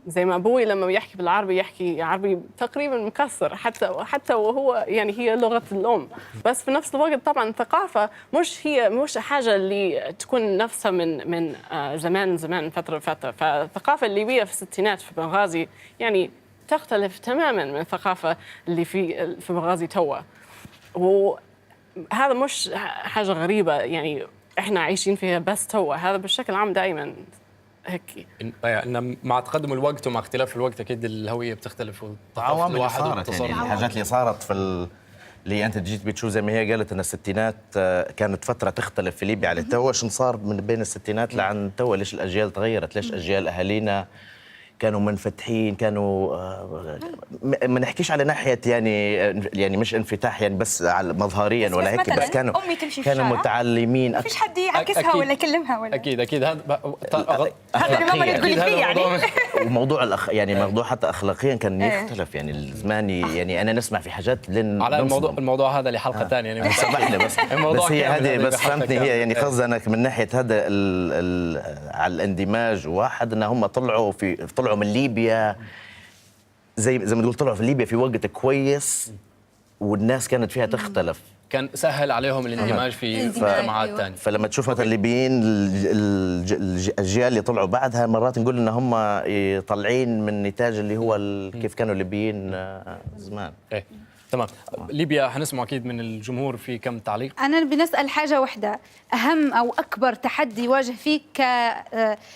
زي ما أبوي لما يحكي بالعربي يحكي عربي تقريبا مكسر، حتى وهو يعني هي لغة الأم، بس في نفس الوقت طبعا الثقافة مش حاجة اللي تكون نفسها من زمان فترة. فالثقافة الليبية في الستينات في بنغازي يعني تختلف تماما من الثقافة اللي في بنغازي توا، وهذا مش حاجة غريبة يعني احنا عايشين فيها بس توا، هذا بالشكل عام دائما هيك. إن مع تقدم الوقت ومع اختلاف الوقت اكيد الهوية بتختلف والثقافة الواحد والتصرف يعني الحاجات اللي صارت اللي انت جيت بتشوف زي ما هي قالت ان الستينات كانت فتره تختلف في ليبيا على توا. شنو صار من بين الستينات لعن توا؟ ليش الاجيال تغيرت؟ ليش اجيال اهالينا كانوا منفتحين، كانوا ما نحكيش على ناحيه يعني مش انفتاح يعني بس على مظهريا ولا هيك، بس كانوا متعلمين، ما فيش حد يعكسها ولا يكلمها ولا اكيد هذا اللي ماما تقول فيه يعني. وموضوع يعني موضوع حتى اخلاقيا كان يختلف يعني الزمان يعني انا نسمع في حاجات على الموضوع هذا لحلقه ثانيه يعني سامحني بس هي هذه بس فهمتني هي يعني قصدي انا من ناحيه هذا على الاندماج. واحد ان هم طلعوا من ليبيا زي ما تقول، طلعوا في ليبيا في وقت كويس والناس كانت فيها تختلف، كان سهل عليهم الاندماج في مجتمعات ثانيه. فلما تشوف مثلا الليبيين الاجيال اللي طلعوا بعدها مرات نقول ان هم طالعين من نتاج اللي هو كيف كانوا الليبيين زمان. ايه تمام. ليبيا حنسمع اكيد من الجمهور في كم تعليق. انا بنسال حاجه واحده، اهم او اكبر تحدي يواجه فيك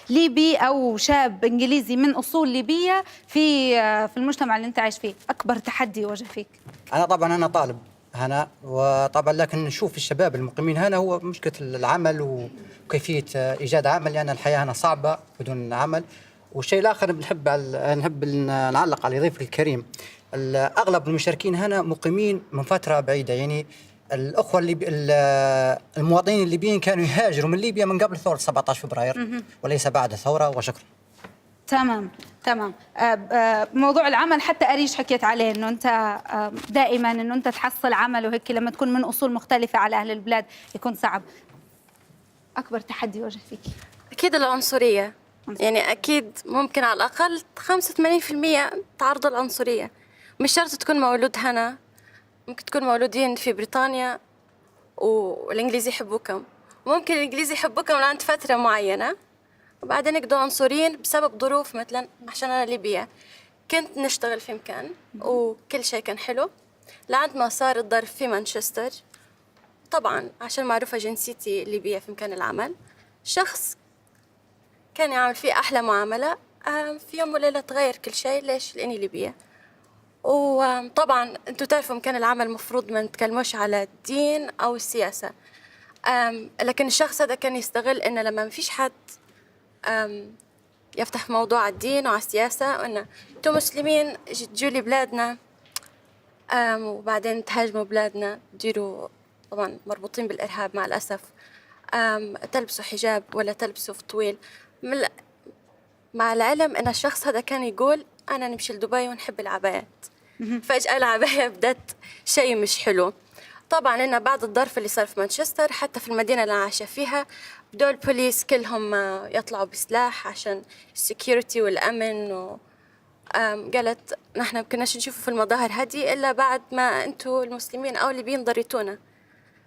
كليبي او شاب انجليزي من اصول ليبيه في المجتمع اللي انت عايش فيه، اكبر تحدي يواجه فيك؟ انا طالب هنا، وطبعا لكن نشوف الشباب المقيمين هنا هو مشكله العمل وكيفيه ايجاد عمل، لان الحياه هنا صعبه بدون عمل. والشيء الاخر نحب نعلق على ضيفك الكريم، اغلب المشاركين هنا مقيمين من فتره بعيده، يعني الاخوه المواطنين الليبيين كانوا يهاجروا من ليبيا من قبل ثوره 17 فبراير وليس بعد الثوره. وشكرا. تمام. موضوع العمل حتى أريج حكيت عليه، انه انت دائما انه انت تحصل عمل وهيك لما تكون من اصول مختلفه على اهل البلاد يكون صعب. اكبر تحدي يواجه فيك؟ اكيد العنصريه، يعني اكيد ممكن على الاقل 85% تعرض العنصريه. مش شرط تكون مولود هنا، ممكن تكون مولودين في بريطانيا والانجليزي يحبوكم، وممكن الانجليزي يحبوكم لعند فتره معينه وبعدين يقضوا عنصريين بسبب ظروف. مثلا عشان انا ليبيه كنت نشتغل في مكان وكل شيء كان حلو لعند ما صار الظرف في مانشستر. طبعا عشان معروفه جنسيتي ليبيه في مكان العمل، شخص كان يعمل فيه احلى معامله، في يوم وليله تغير كل شيء. ليش؟ لاني ليبيه. وطبعا انتم تعرفوا مكان العمل مفروض ما نتكلموش على الدين او السياسه، لكن الشخص هذا كان يستغل انه لما ما فيش حد يفتح موضوع الدين وعلى السياسه، وانه انتم مسلمين تجوا لي بلادنا وبعدين تهاجموا بلادنا، تديروا طبعا مربوطين بالارهاب مع الاسف. تلبسوا حجاب ولا تلبسوا طويل. مع العلم أن الشخص هذا كان يقول أنا نمشي لدبي ونحب العبايات. فجأة العباية بدت شيء مش حلو. طبعا إن بعد الظرف اللي صار في مانشستر حتى في المدينة اللي أنا عايشة فيها بدول البوليس كلهم يطلعوا بسلاح عشان السكيورتي والأمن قالت نحن ما كناش نشوفه في المظاهر هذه إلا بعد ما أنتوا المسلمين أو الليبيين ضريتونا.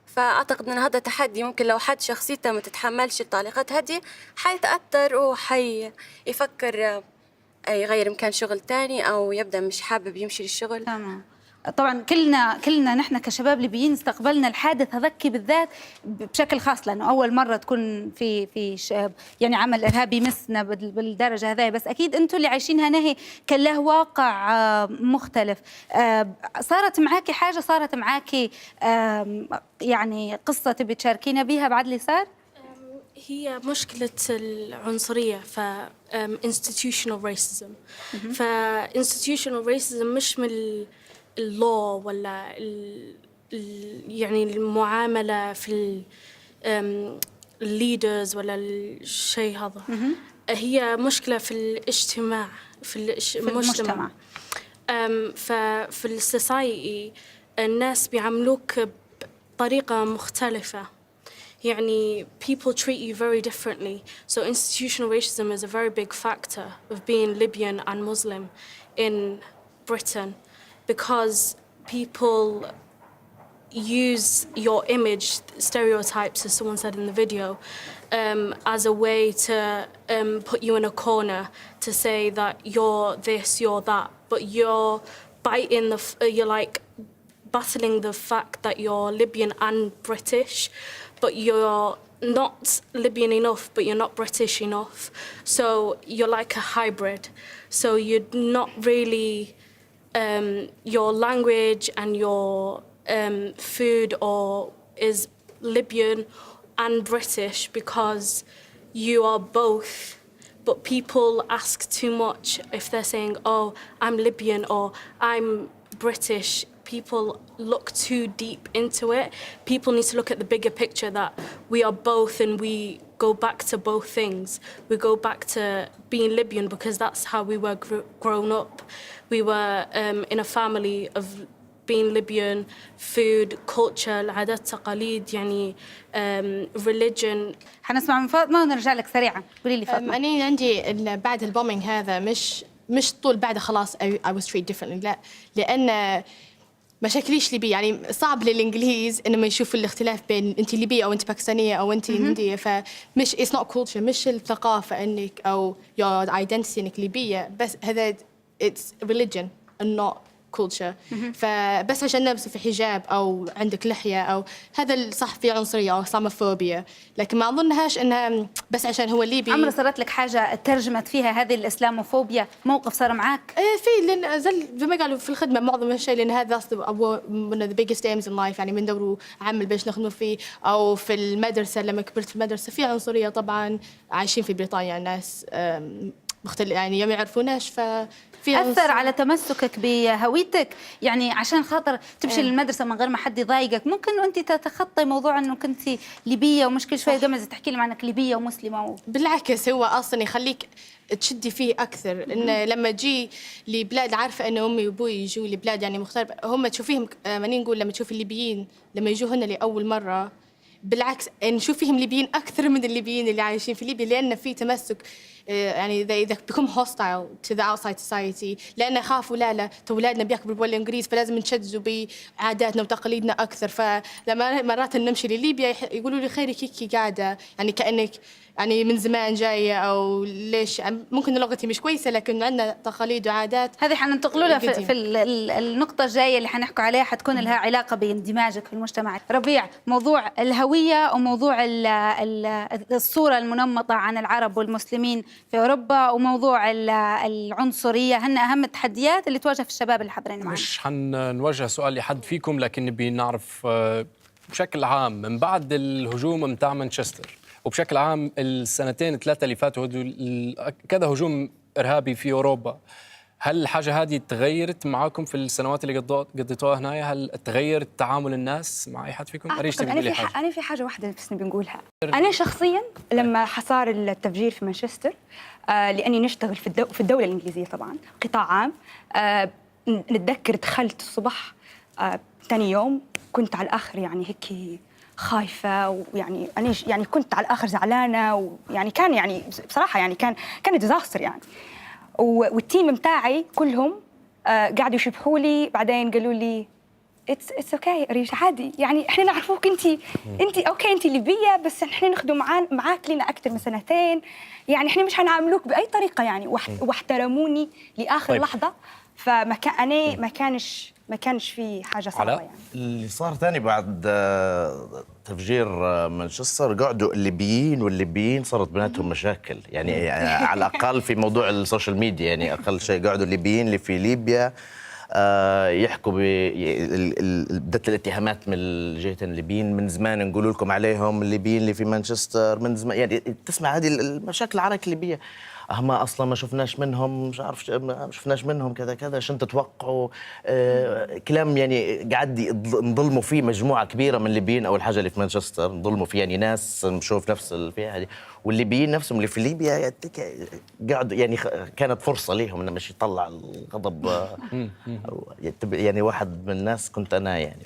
فأعتقد أن هذا تحدي ممكن لو حد شخصيته ما تتحملش التعليقات هذه حيتأثر وحيفكر يغير مكان شغل تاني أو يبدأ مش حابب يمشي للشغل. تمام. طبعا كلنا نحن كشباب ليبيين استقبلنا الحادث هذاك بالذات بشكل خاص، لانه اول مره تكون في يعني عمل ارهابي يمسنا بالدرجه هذه، بس اكيد انتم اللي عايشينها نهي كان له واقع مختلف. صارت معاكي حاجه، صارت معاكي يعني قصه تبي تشاركينا بيها بعد اللي صار؟ هي مشكلة العنصرية institutional racism. institutional racism مش من اللو ولا يعني المعاملة في الليدرز ولا الشيء هذا. هي مشكلة في الاجتماع في المجتمع. ففي السوسايتي الناس بيعاملوك بطريقة مختلفة. يعني people treat you very differently. So institutional racism is a very big factor of being Libyan and Muslim in Britain, because people use your image, stereotypes, as someone said in the video, as a way to put you in a corner, to say that you're this, you're that, but you're you're like battling the fact that you're Libyan and British, but you're not Libyan enough, but you're not British enough. So you're like a hybrid. So you're not really your language and your food is Libyan and British because you are both. But people ask too much if they're saying, oh, I'm Libyan or I'm British. People look too deep into it. People need to look at the bigger picture that we are both and we go back to both things. We go back to being Libyan because that's how we were grown up. We were in a family of being Libyan, food, culture, العادات تقاليد يعني religion. حنسمع من فاطمة ونرجع لك سريعا. قولي لي فاطمة. أنا عندي بعد البومينج هذا مش طول بعده خلاص I was treated differently. لا، لأن مشاكليش ليبية. يعني صعب للإنجليز إنهم يشوفوا الاختلاف بين أنت ليبية أو أنت باكستانية أو أنت هندية. فمش it's not culture، مش الثقافة إنك أو your identity إنك ليبية، بس هذا it's religion and not culture. فبس عشان نلبس في حجاب أو عندك لحية أو هذا صح في عنصرية أو إسلاموفوبيا، لكن ما أظنهاش إنها بس عشان هو ليبي. عمرها صارت لك حاجة ترجمت فيها هذه الإسلاموفوبيا؟ موقف صار معك؟ في لأن زي ما قالوا في الخدمة معظم الشيء، لأن هذا one of the biggest aims in life. يعني بندوروا عمل باش نخدموا فيه، أو في المدرسة لما كبرت في المدرسة في عنصرية طبعا. عايشين في بريطانيا الناس مختلف يعني ما يعرفوناش. أثر على تمسكك بهويتك؟ يعني عشان خاطر تمشي للمدرسة من غير ما حد يضايقك ممكن أنت تتخطي موضوع أنه كنت ليبية ومشكلة شوية قبل تحكي لي عنك ليبية ومسلمة بالعكس هو أصلا يخليك تشدي فيه أكثر. إن لما تجي لبلاد عارفة إن أمي وأبوي يجوا لبلاد يعني مختلفة، هم تشوفيهم ماني نقول لما تشوفي الليبيين لما يجوا هنا لأول مرة، بالعكس نشوف فيهم ليبيين أكثر من الليبيين اللي عايشين في ليبيا، لأن في تمسك. يعني they become hostile to the outside society، لأن يخافوا لا أولادنا بياكلوا بالإنجليز فلازم نشدوا بعاداتنا وتقاليدنا أكثر. فلما مرات نمشي لليبيا يقولوا لي خيرك هيك قاعدة، يعني كأنك يعني من زمان جاية أو ليش. ممكن لغتي مش كويسة لكن عندنا تقاليد وعادات. هذه حننتقلوا لها في النقطة الجاية اللي حنحكوا عليها، حتكون لها علاقة باندماجك في المجتمع. ربيع، موضوع الهوية وموضوع الصورة المنمطة عن العرب والمسلمين في أوروبا وموضوع العنصرية هن أهم التحديات اللي تواجه في الشباب اللي حاضرين معنا. مش حنوجه سؤال لحد فيكم، لكن نبي نعرف بشكل عام من بعد الهجوم متاع مانشستر وبشكل عام السنتين ثلاثة اللي فاتوا كذا هجوم إرهابي في أوروبا، هل الحاجة هذه تغيرت معاكم في السنوات اللي قضيتوها هنا؟ هل تغير تعامل الناس مع أي حد فيكم؟ أريج تبي تقولي حاجة؟ أنا في حاجة واحدة بس نبي نقولها. أنا شخصياً لما حصار التفجير في مانشستر لأني نشتغل في الدولة الإنجليزية طبعاً قطاع عام، نتذكر دخلت الصبح ثاني يوم كنت على الآخر يعني هيك خايفة، ويعني أنا يعني كنت على الآخر زعلانة، ويعني كان يعني بصراحة يعني كان ديزاستر يعني. والتيم متاعي كلهم قاعدوا يشبحوا لي، بعدين قالوا لي اتس اوكي ريش عادي، يعني احنا نعرفوك انت اوكي انت ليبيه، بس احنا نخدم معاك لنا اكثر من سنتين، يعني احنا مش هنعاملوك باي طريقه يعني، واحترموني لاخر طيب. لحظه. فما كان انا ما كانش في حاجه صعبه يعني. اللي صار ثاني بعد تفجير مانشستر، قعدوا الليبيين صارت بيناتهم مشاكل يعني على الاقل في موضوع السوشيال ميديا، يعني اقل شيء قعدوا الليبيين اللي في ليبيا يحكوا بدت الاتهامات من الجهتين الليبيين من زمان، نقول لكم عليهم الليبيين اللي في مانشستر من زمان، يعني تسمع هذه المشاكل العراك الليبيه، ما اصلا ما شفناش منهم، مش عارف ما شفناش منهم كذا كذا، شو تتوقعوا؟ كلام يعني قاعد نظلموا فيه مجموعه كبيره من الليبيين. اول حاجه اللي في مانشستر نظلموا فيه يعني ناس نشوف نفس الفئه هذه، والليبيين نفسهم اللي في ليبيا قاعد يعني كانت فرصه ليهم انه مش يطلع الغضب. يعني واحد من الناس كنت انا يعني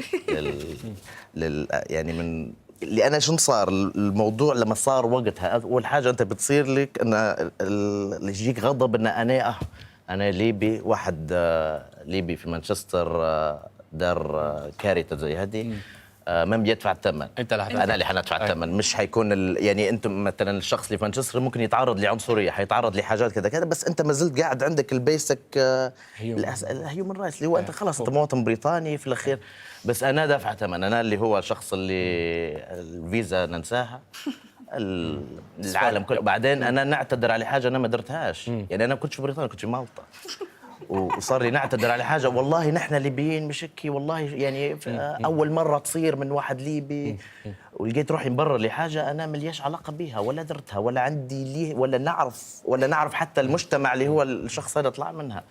يعني من اللي انا شو صار الموضوع لما صار وقتها، اول حاجه انت بتصير لك ان اللي يجيك غضب ان انا ليبي، واحد ليبي في مانشستر دار كارثه زي هذه، من بيدفع الثمن؟ انا اللي حندفع الثمن، مش حيكون يعني انتم مثلا الشخص اللي في مانشستر ممكن يتعرض لعنصريه، حيتعرض لحاجات كذا كذا، بس انت ما زلت قاعد عندك البيسك هيومن رايتس اللي هو انت خلاص انت مواطن بريطاني في الاخير. بس انا دافع ثمن، انا اللي هو الشخص اللي الفيزا ننساها العالم كله، بعدين انا نعتذر على حاجه انا ما درتهاش، يعني انا ما كنتش في بريطانيا، كنت في مالطا، وصار لي نعتذر على حاجه والله نحن ليبيين مش هيك، والله يعني اول مره تصير من واحد ليبي، ولقيت روحي مبرر لحاجه انا ملياش علاقه بها ولا درتها ولا عندي ليه ولا نعرف حتى المجتمع اللي هو الشخص هذا طلع منها.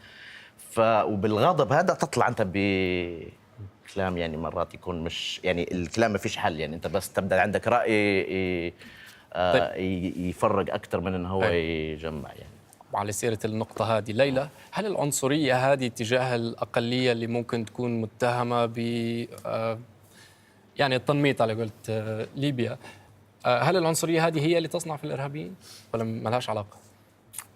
وبالغضب هذا تطلع انت بكلام يعني مرات يكون مش يعني الكلام ما فيش حل، يعني انت بس تبدا عندك راي يفرق اكثر من انه هو يجمع يعني. وعلى سيرة النقطة هذه ليلى، هل العنصرية هذه تجاه الأقلية اللي ممكن تكون متهمة ب يعني التنميط على قولت ليبيا، هل العنصرية هذه هي اللي تصنع في الإرهابيين ولا ما لهاش علاقة؟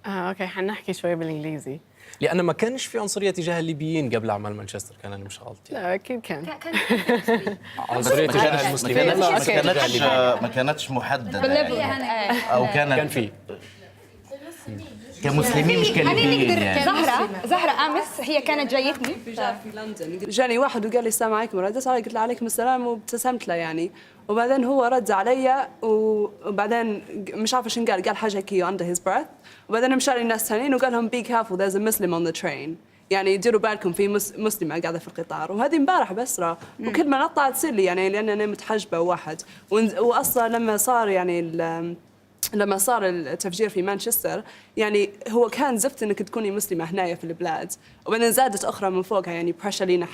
اوكي حنحكي شوي بالانجليزي. لأن ما كانش في عنصرية تجاه الليبيين قبل أعمال مانشستر، كان أنا مش غلط يعني. لا أكيد كان عنصرية تجاه المسلمين ما كانتش محددة يعني. أو كان في كمسلمين مش كليبيين يعني. زهرة أمس هي كانت جايتني في لندن، جاني واحد وقال لي السلام عليكم، رديت عليه قلت له عليكم السلام وابتسمت له يعني، وبعدين هو رد علي وبعدين مش عارفه شنو قال حاجه كي under his breath، وبعدين مشى لي ناس ثانيين وقال لهم be careful there's a Muslim on the train، يعني ديروا بالكم في مسلمه قاعده في القطار. وهذه امبارح بسرة، وكل ما نطلع تصير لي يعني لان انا متحجبه واحد. واصلا لما صار التفجير في مانشستر يعني هو كان زفت انك تكوني مسلمه هنايا في البلاد، وبعدين زادت اخرى من فوقها يعني بريشر لينا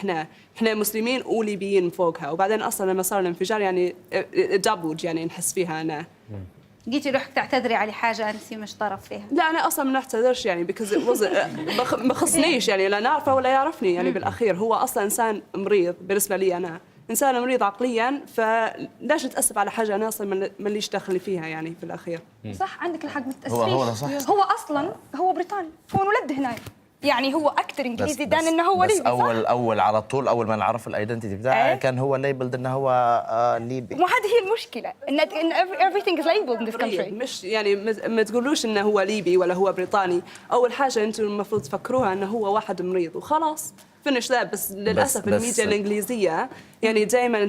احنا مسلمين وليبيين من فوقها، وبعدين اصلا لما صار الانفجار يعني دبلج يعني نحس فيها انا. جيتي روحك تعتذري على حاجه انت مش طرف فيها؟ لا انا اصلا ما نعتذرش يعني because ما خصنيش يعني لا نعرفه ولا يعرفني يعني، بالاخير هو اصلا انسان مريض بالنسبه لي، انا انسان مريض عقليا، فليش نتاسف على حاجه انا اصلا ماليش دخل فيها يعني في الاخير. صح عندك الحق، ما تتاسفيش. هو صح. هو اصلا هو بريطاني، هو انولد هناك يعني، هو اكثر انجليزي دان انه هو ليبي. اول على طول اول ما نعرف الايدنتيتي بتاعه كان هو ليبلد انه هو ليبي. وهذه هي المشكله ان everything is labeled in this country. مش يعني ما تقولوش انه هو ليبي ولا هو بريطاني، اول حاجه انتم المفروض تفكروها انه هو واحد مريض وخلاص فينش ذا. بس للاسف الميديا الانجليزيه يعني دائما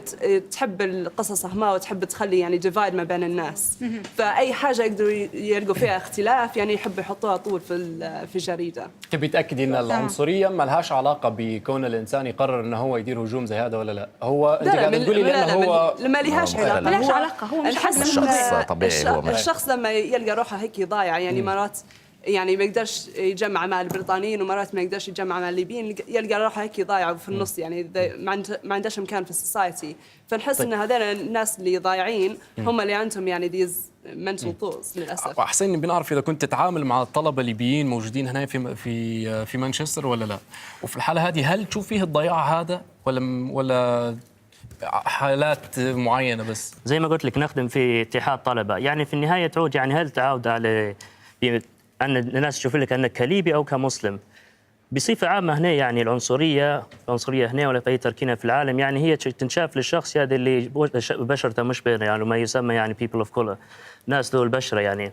تحب القصص ما وتحب تخلي يعني ديفايد ما بين الناس، فاي حاجه يقدروا يلقوا فيها اختلاف يعني يحبوا يحطوها طول في الجريده. تبي تاكدي ان العنصريه ما لهاش علاقه بكون الانسان يقرر انه هو يدير هجوم زي هذا ولا لا؟ هو انت قاعده تقولي لانه هو ما لهاش علاقه، ما لهاش علاقه، هو مش الشخص طبيعي، هو الشخص لما يلقى روحه هيك ضايع يعني مرات يعني ما يقدرش يجمع مع البريطانيين، ومرات ما يقدرش يجمع مع الليبيين، يلقى روحه هيك ضايع في النص، يعني ما عندهاش مكان في السوسايتي. فنحس ان هذول الناس اللي ضايعين هم اللي عندهم يعني these mental thoughts للاسف. حسين بنعرف اذا كنت تتعامل مع الطلبه الليبيين موجودين هنا في مانشستر ولا لا، وفي الحاله هذه هل تشوف فيه الضياع هذا ولا حالات معينه بس؟ زي ما قلت لك نخدم في اتحاد طلبه، يعني في النهايه تعود يعني هل تعود على ان الناس تشوف لك انك كليبي او كمسلم. بصفه عامه هنا يعني العنصريه هنا ولا في اي تركينه في العالم يعني هي تنشاف للشخص هذا اللي بشرته مشبهه يعني ما يسمى يعني people of color، ناس ذو البشره يعني.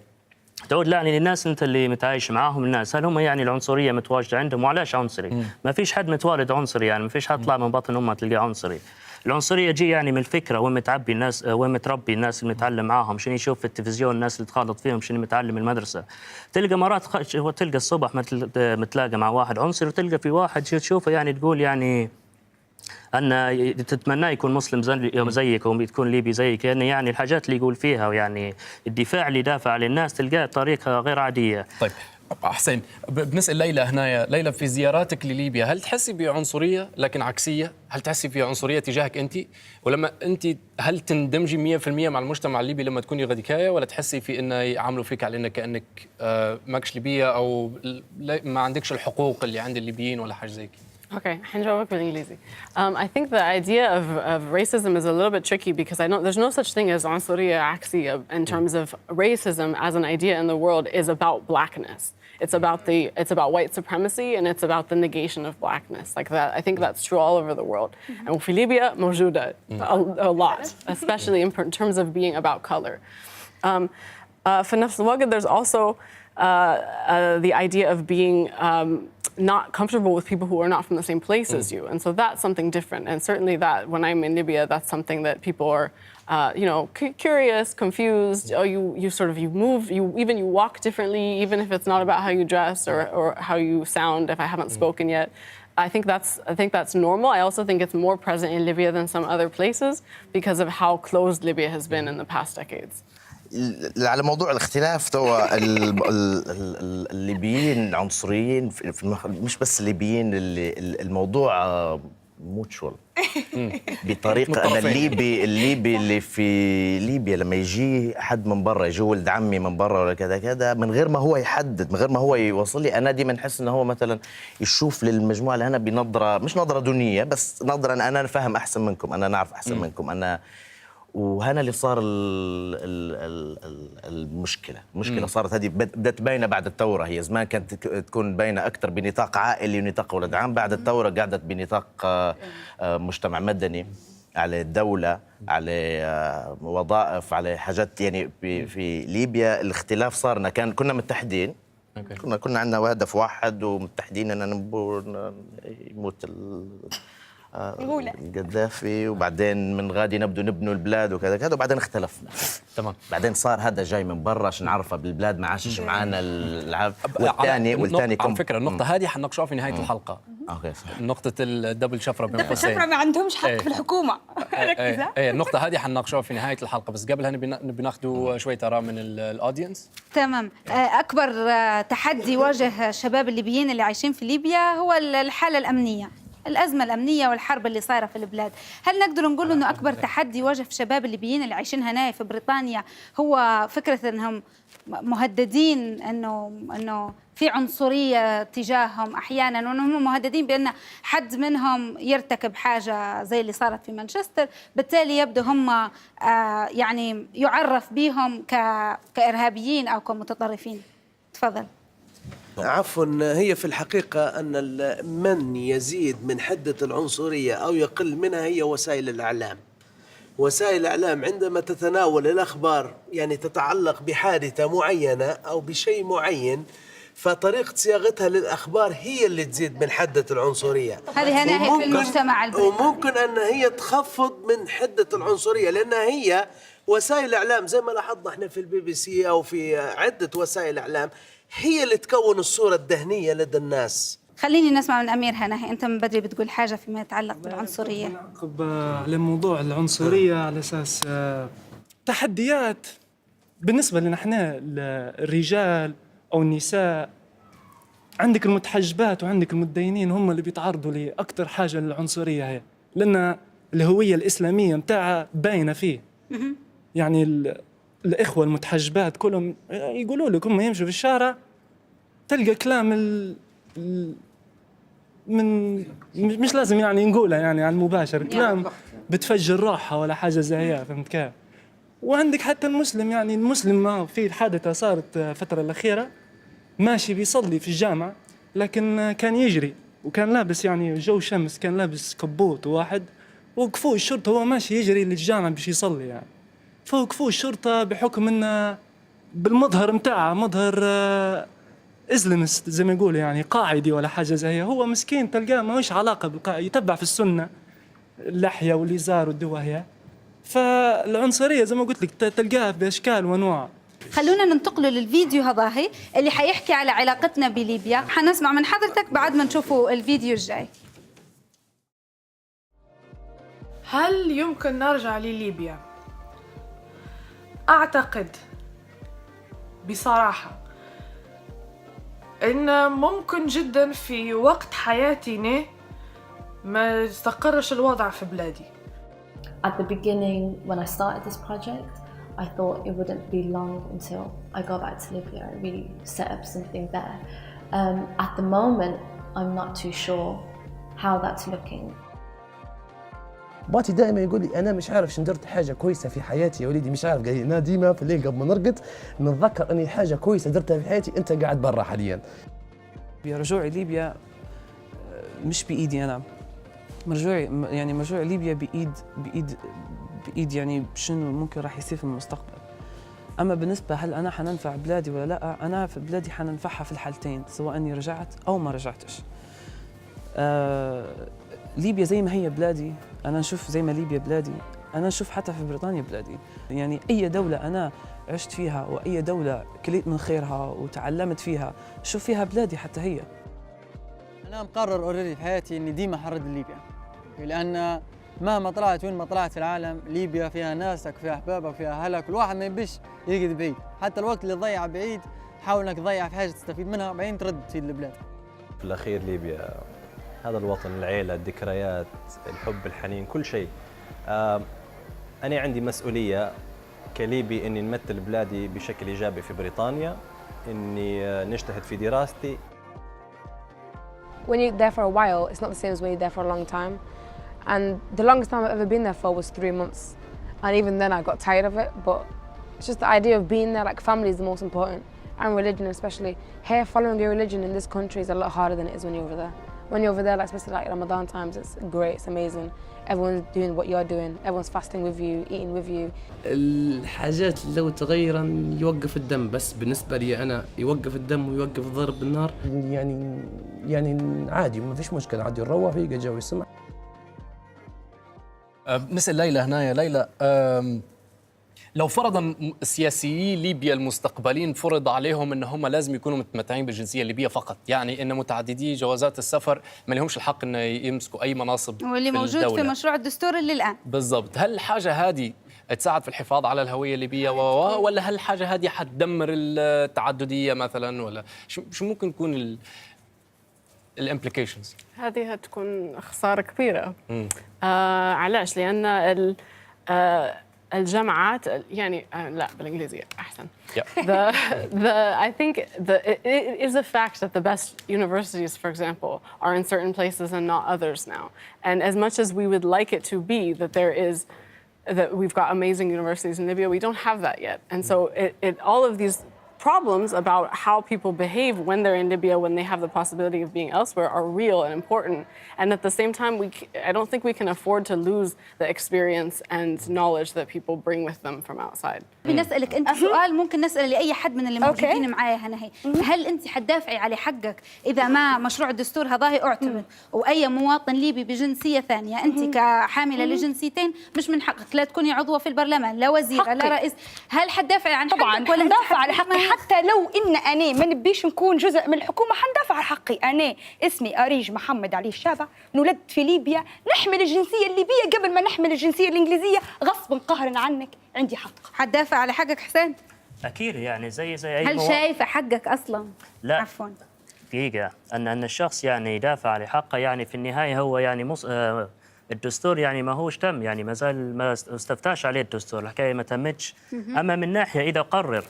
تعود يعني للناس انت اللي متعايش معاهم الناس هل هم يعني العنصريه متواجده عندهم وعلاش عنصري؟ ما فيش حد متوالد عنصري يعني ما فيش حد طلع من بطن امه تلقاه عنصري. العنصريه جي يعني من الفكره وين متعبي الناس وين متربي الناس اللي متعلم معاهم، شنو يشوف في التلفزيون الناس اللي تخالط فيهم، شنو متعلم المدرسه. تلقى مرات تلقى الصبح متلاقى مع واحد عنصري وتلقى في واحد تشوفه يعني تقول يعني أن تتمنى يكون مسلم زيك وتكون ليبي زيك، يعني الحاجات اللي يقول فيها ويعني الدفاع اللي يدافع عن الناس تلقاه بطريقة غير عادية. طيب حسين بنسأل ليلى هنايا، ليلى في زياراتك لليبيا هل تحسي بعنصرية لكن عكسية؟ هل تحسي في عنصرية تجاهك أنت؟ ولما أنت هل تندمجي 100% مع المجتمع الليبي لما تكوني غديكاية، ولا تحسي في إنه يعاملوا فيك على إنك كأنك ماكش ليبية أو ما عندكش الحقوق اللي عند الليبيين ولا حاجة زي كده؟ Okay, هنجاوبك بالإنجليزي. I think the idea of racism is a little bit tricky because there's no such thing as عنصرية عكسية in terms of racism as an idea in the world is about blackness. It's about white supremacy and it's about the negation of blackness. Like that, I think that's true all over the world. And في ليبيا موجودة a lot, especially in terms of being about color. في نفس الوقت there's also the idea of being not comfortable with people who are not from the same place as you. And so that's something different. And certainly that when I'm in Libya, that's something that people are, curious, confused. Oh, you move, you walk differently, even if it's not about how you dress or how you sound, if I haven't spoken yet. I think that's normal. I also think it's more present in Libya than some other places because of how closed Libya has been in the past decades. على موضوع الاختلاف توا الليبيين عنصريين مش بس الليبيين الموضوع موتشوال بطريقه ان الليبي اللي في ليبيا لما يجي حد من برا يجي ولد عمي من برا ولا كذا من غير ما هو يحدد من غير ما هو يوصل لي انا ديما نحس انه هو مثلا يشوف للمجموعه اللي هنا بنظره مش نظره دونيه بس نظره انا فاهم احسن منكم انا نعرف احسن منكم انا وهنا اللي صار المشكله صارت هذه بدات باينه بعد الثوره هي زمان كانت تكون باينه اكثر بنطاق عائلي ونطاق ولد عام بعد الثوره قعدت بنطاق مجتمع مدني على الدوله على وظائف على حاجات يعني في ليبيا الاختلاف صارنا كنا متحدين كنا عندنا هدف واحد ومتحدين ان يموت القذافي وبعدين من غادي نبدو نبنوا البلاد وكذا وبعدين اختلفنا تمام بعدين صار هذا جاي من برا عشان نعرفه بالبلاد ما عاشش معانا العاب والثاني على فكره النقطه هذه حنناقشوها في نهايه الحلقه اوكي صح نقطه الدبل شفره بين قوسين الشفره ما عندهمش حق في الحكومه ركز النقطه هذه حنناقشوها في نهايه الحلقه بس قبلها نبي ناخذ شويه اراء من الاودينس. تمام. اكبر تحدي واجه الشباب الليبيين اللي عايشين في ليبيا هو الحاله الامنيه الأزمة الأمنية والحرب اللي صايرة في البلاد. هل نقدر نقول إنه أكبر تحدي واجه الشباب الليبيين اللي عايشين هنا في بريطانيا هو فكرة إنهم مهددين إنه في عنصرية تجاههم أحياناً وإنهم مهددين بأن حد منهم يرتكب حاجة زي اللي صارت في مانشستر، بالتالي يبدو هم يعني يعرف بهم كإرهابيين أو كمتطرفين. تفضل. عفوا هي في الحقيقة أن من يزيد من حدة العنصرية أو يقل منها هي وسائل الإعلام. وسائل الإعلام عندما تتناول الأخبار يعني تتعلق بحادثة معينة أو بشيء معين فطريقة صياغتها للأخبار هي اللي تزيد من حدة العنصرية. هذه هنا في المجتمع البريطاني. وممكن أن هي تخفض من حدة العنصرية لأنها هي وسائل الإعلام زي ما لاحظنا احنا في BBC أو في عدة وسائل إعلام هي اللي تكون الصورة الذهنية لدى الناس. خليني نسمع من أمير هناهي، أنت من بدري بتقول حاجة فيما يتعلق بالعنصرية. نعقب على موضوع العنصرية على أساس تحديات بالنسبة لنا احنا الرجال أو النساء، عندك المتحجبات وعندك المتدينين هم اللي بيتعرضوا لأكثر حاجة للعنصرية هي، لأن الهوية الإسلامية متاعها باينة فيه. يعني الإخوة المتحجبات كلهم يقولوا لك، هم يمشوا في الشارع تلقى كلام من مش لازم يعني نقولها يعني على المباشر، كلام بتفجر روحها ولا حاجة زي هي، فهمت كيف؟ وعندك حتى المسلم، يعني المسلم ما في حادثة صارت الفترة الأخيرة، ماشي بيصلي في الجامع لكن كان يجري وكان لابس يعني جو شمس، كان لابس كبوت، واحد وقفوه الشرطة هو ماشي يجري للجامع باش يصلي يعني، فوقفوه الشرطة بحكم انه بالمظهر متاعه مظهر إسلامست زي ما يقول، يعني قاعدي ولا حاجة زي هي، هو مسكين تلقاه ما هوش علاقة بالقاعدة، يتبع في السنة اللحية والإزار والدواهية. فالعنصرية زي ما قلت لك تلقاها بأشكال وأنواع. خلونا ننتقل للفيديو هذاهي اللي حيحكي على علاقتنا بليبيا، حنسمع من حضرتك بعد ما نشوفوا الفيديو الجاي. هل يمكن نرجع لليبيا؟ أعتقد بصراحة إن ممكن جدا في وقت حياتنا ما يستقرش الوضع في بلادي. At the beginning, when I started this project, I thought it wouldn't be long until I go back to Libya and really set up something there. At the moment, I'm not too sure how that's looking. باتي دائما يقول لي انا مش عارف شن درت حاجه كويسه في حياتي يا وليدي، مش عارف. قال لي انا ديما في الليل قبل ما نرقد نتذكر اني حاجه كويسه درتها في حياتي، انت قاعد برا حاليا. رجوعي ليبيا مش بايدي انا، مرجوعي ليبيا بايد يعني شنو ممكن راح يصير في المستقبل. اما بالنسبه هل انا حننفع بلادي ولا لا، انا في بلادي حننفعها في الحالتين، سواء اني رجعت او ما رجعتش. ليبيا زي ما هي بلادي، انا نشوف زي ما ليبيا بلادي، انا نشوف حتى في بريطانيا بلادي. يعني اي دوله انا عشت فيها واي دوله كليت من خيرها وتعلمت فيها، شوف فيها بلادي حتى هي. انا مقرر اوريدي في حياتي اني ديما حرد ليبيا، لان مهما طلعت وين ما طلعت في العالم، ليبيا فيها ناسك، فيها احبابك، فيها اهلك، الواحد ما يبيش يقعد بعيد، حتى الوقت اللي تضيعه بعيد حاول انك تضيع في حاجه تستفيد منها بعدين ترد تفيد البلاد. في الاخير ليبيا هذا الوطن، العيله، الذكريات، الحب، الحنين، كل شيء. انا عندي مسؤوليه كليبي اني نمثل بلادي بشكل ايجابي في بريطانيا، اني نجتهد في دراستي. When you're there for a while, it's not the same as when you're there for a long time. And the longest time I've ever been there for was 3 months. And even then I got tired of it, but it's just the idea of being there, like family is the most important. And religion especially. Here, following your religion in this country is a lot harder than it is when you're over there. When you're over there, like especially like Ramadan times, it's great, it's amazing. Everyone's doing what you're doing. Everyone's fasting with you, eating with you. الحاجات لو تغيرا يوقف الدم، بس بالنسبة لي أنا يوقف الدم ويوقف ضرب بالنار يعني عادي، ما فيش مشكلة، عادي نروح ويجي جو يسمع. نسأل ليلى هنايا. ليلى، لو فرضا سياسيي ليبيا المستقبلين فرض عليهم ان هم لازم يكونوا متمتعين بالجنسيه الليبيه فقط، يعني ان متعددي جوازات السفر ما لهمش الحق ان يمسكوا اي مناصب واللي في موجود الدولة. في مشروع الدستور اللي الان بالضبط، هل الحاجه هذه تساعد في الحفاظ على الهويه الليبيه ولا هل الحاجه هذه حتدمر التعدديه مثلا، ولا شو ممكن تكون الامبليكيشنز؟ هذه هتكون خسارة كبيرة. علاش؟ لأن الجامعات يعني لا بالإنجليزية أحسن. I think it is a fact that the best universities, for example, are in certain places and not others now. And as much as we would like it to be that we've got amazing universities in Libya, we don't have that yet. And so all of these problems about how people behave when they're in Libya, when they have the possibility of being elsewhere, are real and important. And at the same time, I don't think we can afford to lose the experience and knowledge that people bring with them from outside. بنسألك أنت سؤال ممكن نسأله لأي حد من اللي موجودين معايا هنا هي، هل أنت حتدافعي على حقك إذا ما مشروع الدستور هذا اعتمد وأي مواطن ليبي بجنسية ثانية، أنت كحاملة لجنسيتين مش من حقك لا تكوني عضوة في البرلمان، لا وزيرة، لا رئيس، هل حتدافعي عن طبعاً حقك ولا حندافع على حقي؟ حتى لو إن أنا ما نبيش نكون جزء من الحكومة حندافع على حقي. أنا اسمي أريج محمد علي الشابع، نولدت في ليبيا، نحمل الجنسية الليبية قبل ما نحمل الجنسية الإنجليزية غصباً قهراً عنك، عندي حق. حتدافع على حقك حسين؟ اكيد يعني زي اي هل شايفه حقك اصلا؟ لا عفوا دقيقة أن الشخص يعني يدافع عن حقه، يعني في النهاية هو يعني الدستور يعني ما هوش تم، يعني ما زال ما استفتاش عليه الدستور، الحكاية ما تمتش. أما من ناحية إذا قرر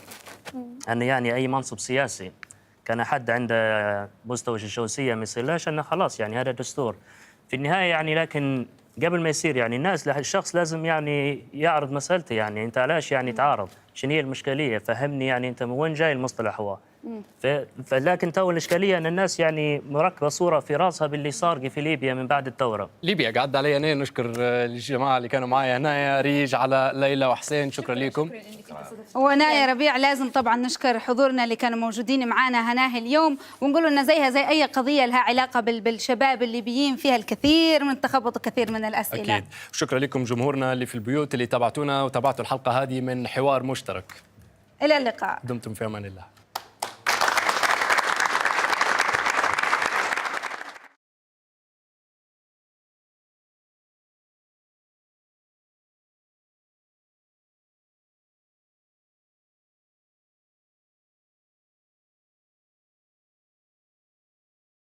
أن يعني أي منصب سياسي كان حد عنده مستوى الجنسية ما يصيرلاش، أنه خلاص يعني هذا دستور في النهاية يعني. لكن قبل ما يصير يعني الشخص لازم يعني يعرض مسألته، يعني أنت علاش يعني تعارض؟ شنو هي المشكلية؟ فهمني يعني أنت من وين جاي المصطلح هو؟ لكن تو الإشكالية أن الناس يعني مركبة صورة في راسها باللي صار في ليبيا من بعد الثورة. ليبيا قعد علي أنا نشكر الجماعة اللي كانوا معي هنا، ريج على ليلى وحسين، شكرا لكم. ونايا ربيع لازم طبعا نشكر حضورنا اللي كانوا موجودين معنا هناه اليوم، ونقول انها زيها زي اي قضيه لها علاقه بالشباب الليبيين، فيها الكثير من التخبط وكثير من الاسئله. اكيد. شكرا لكم جمهورنا اللي في البيوت اللي تابعتونا وتابعتوا الحلقه هذه من حوار مشترك. الى اللقاء. دمتم في امان الله.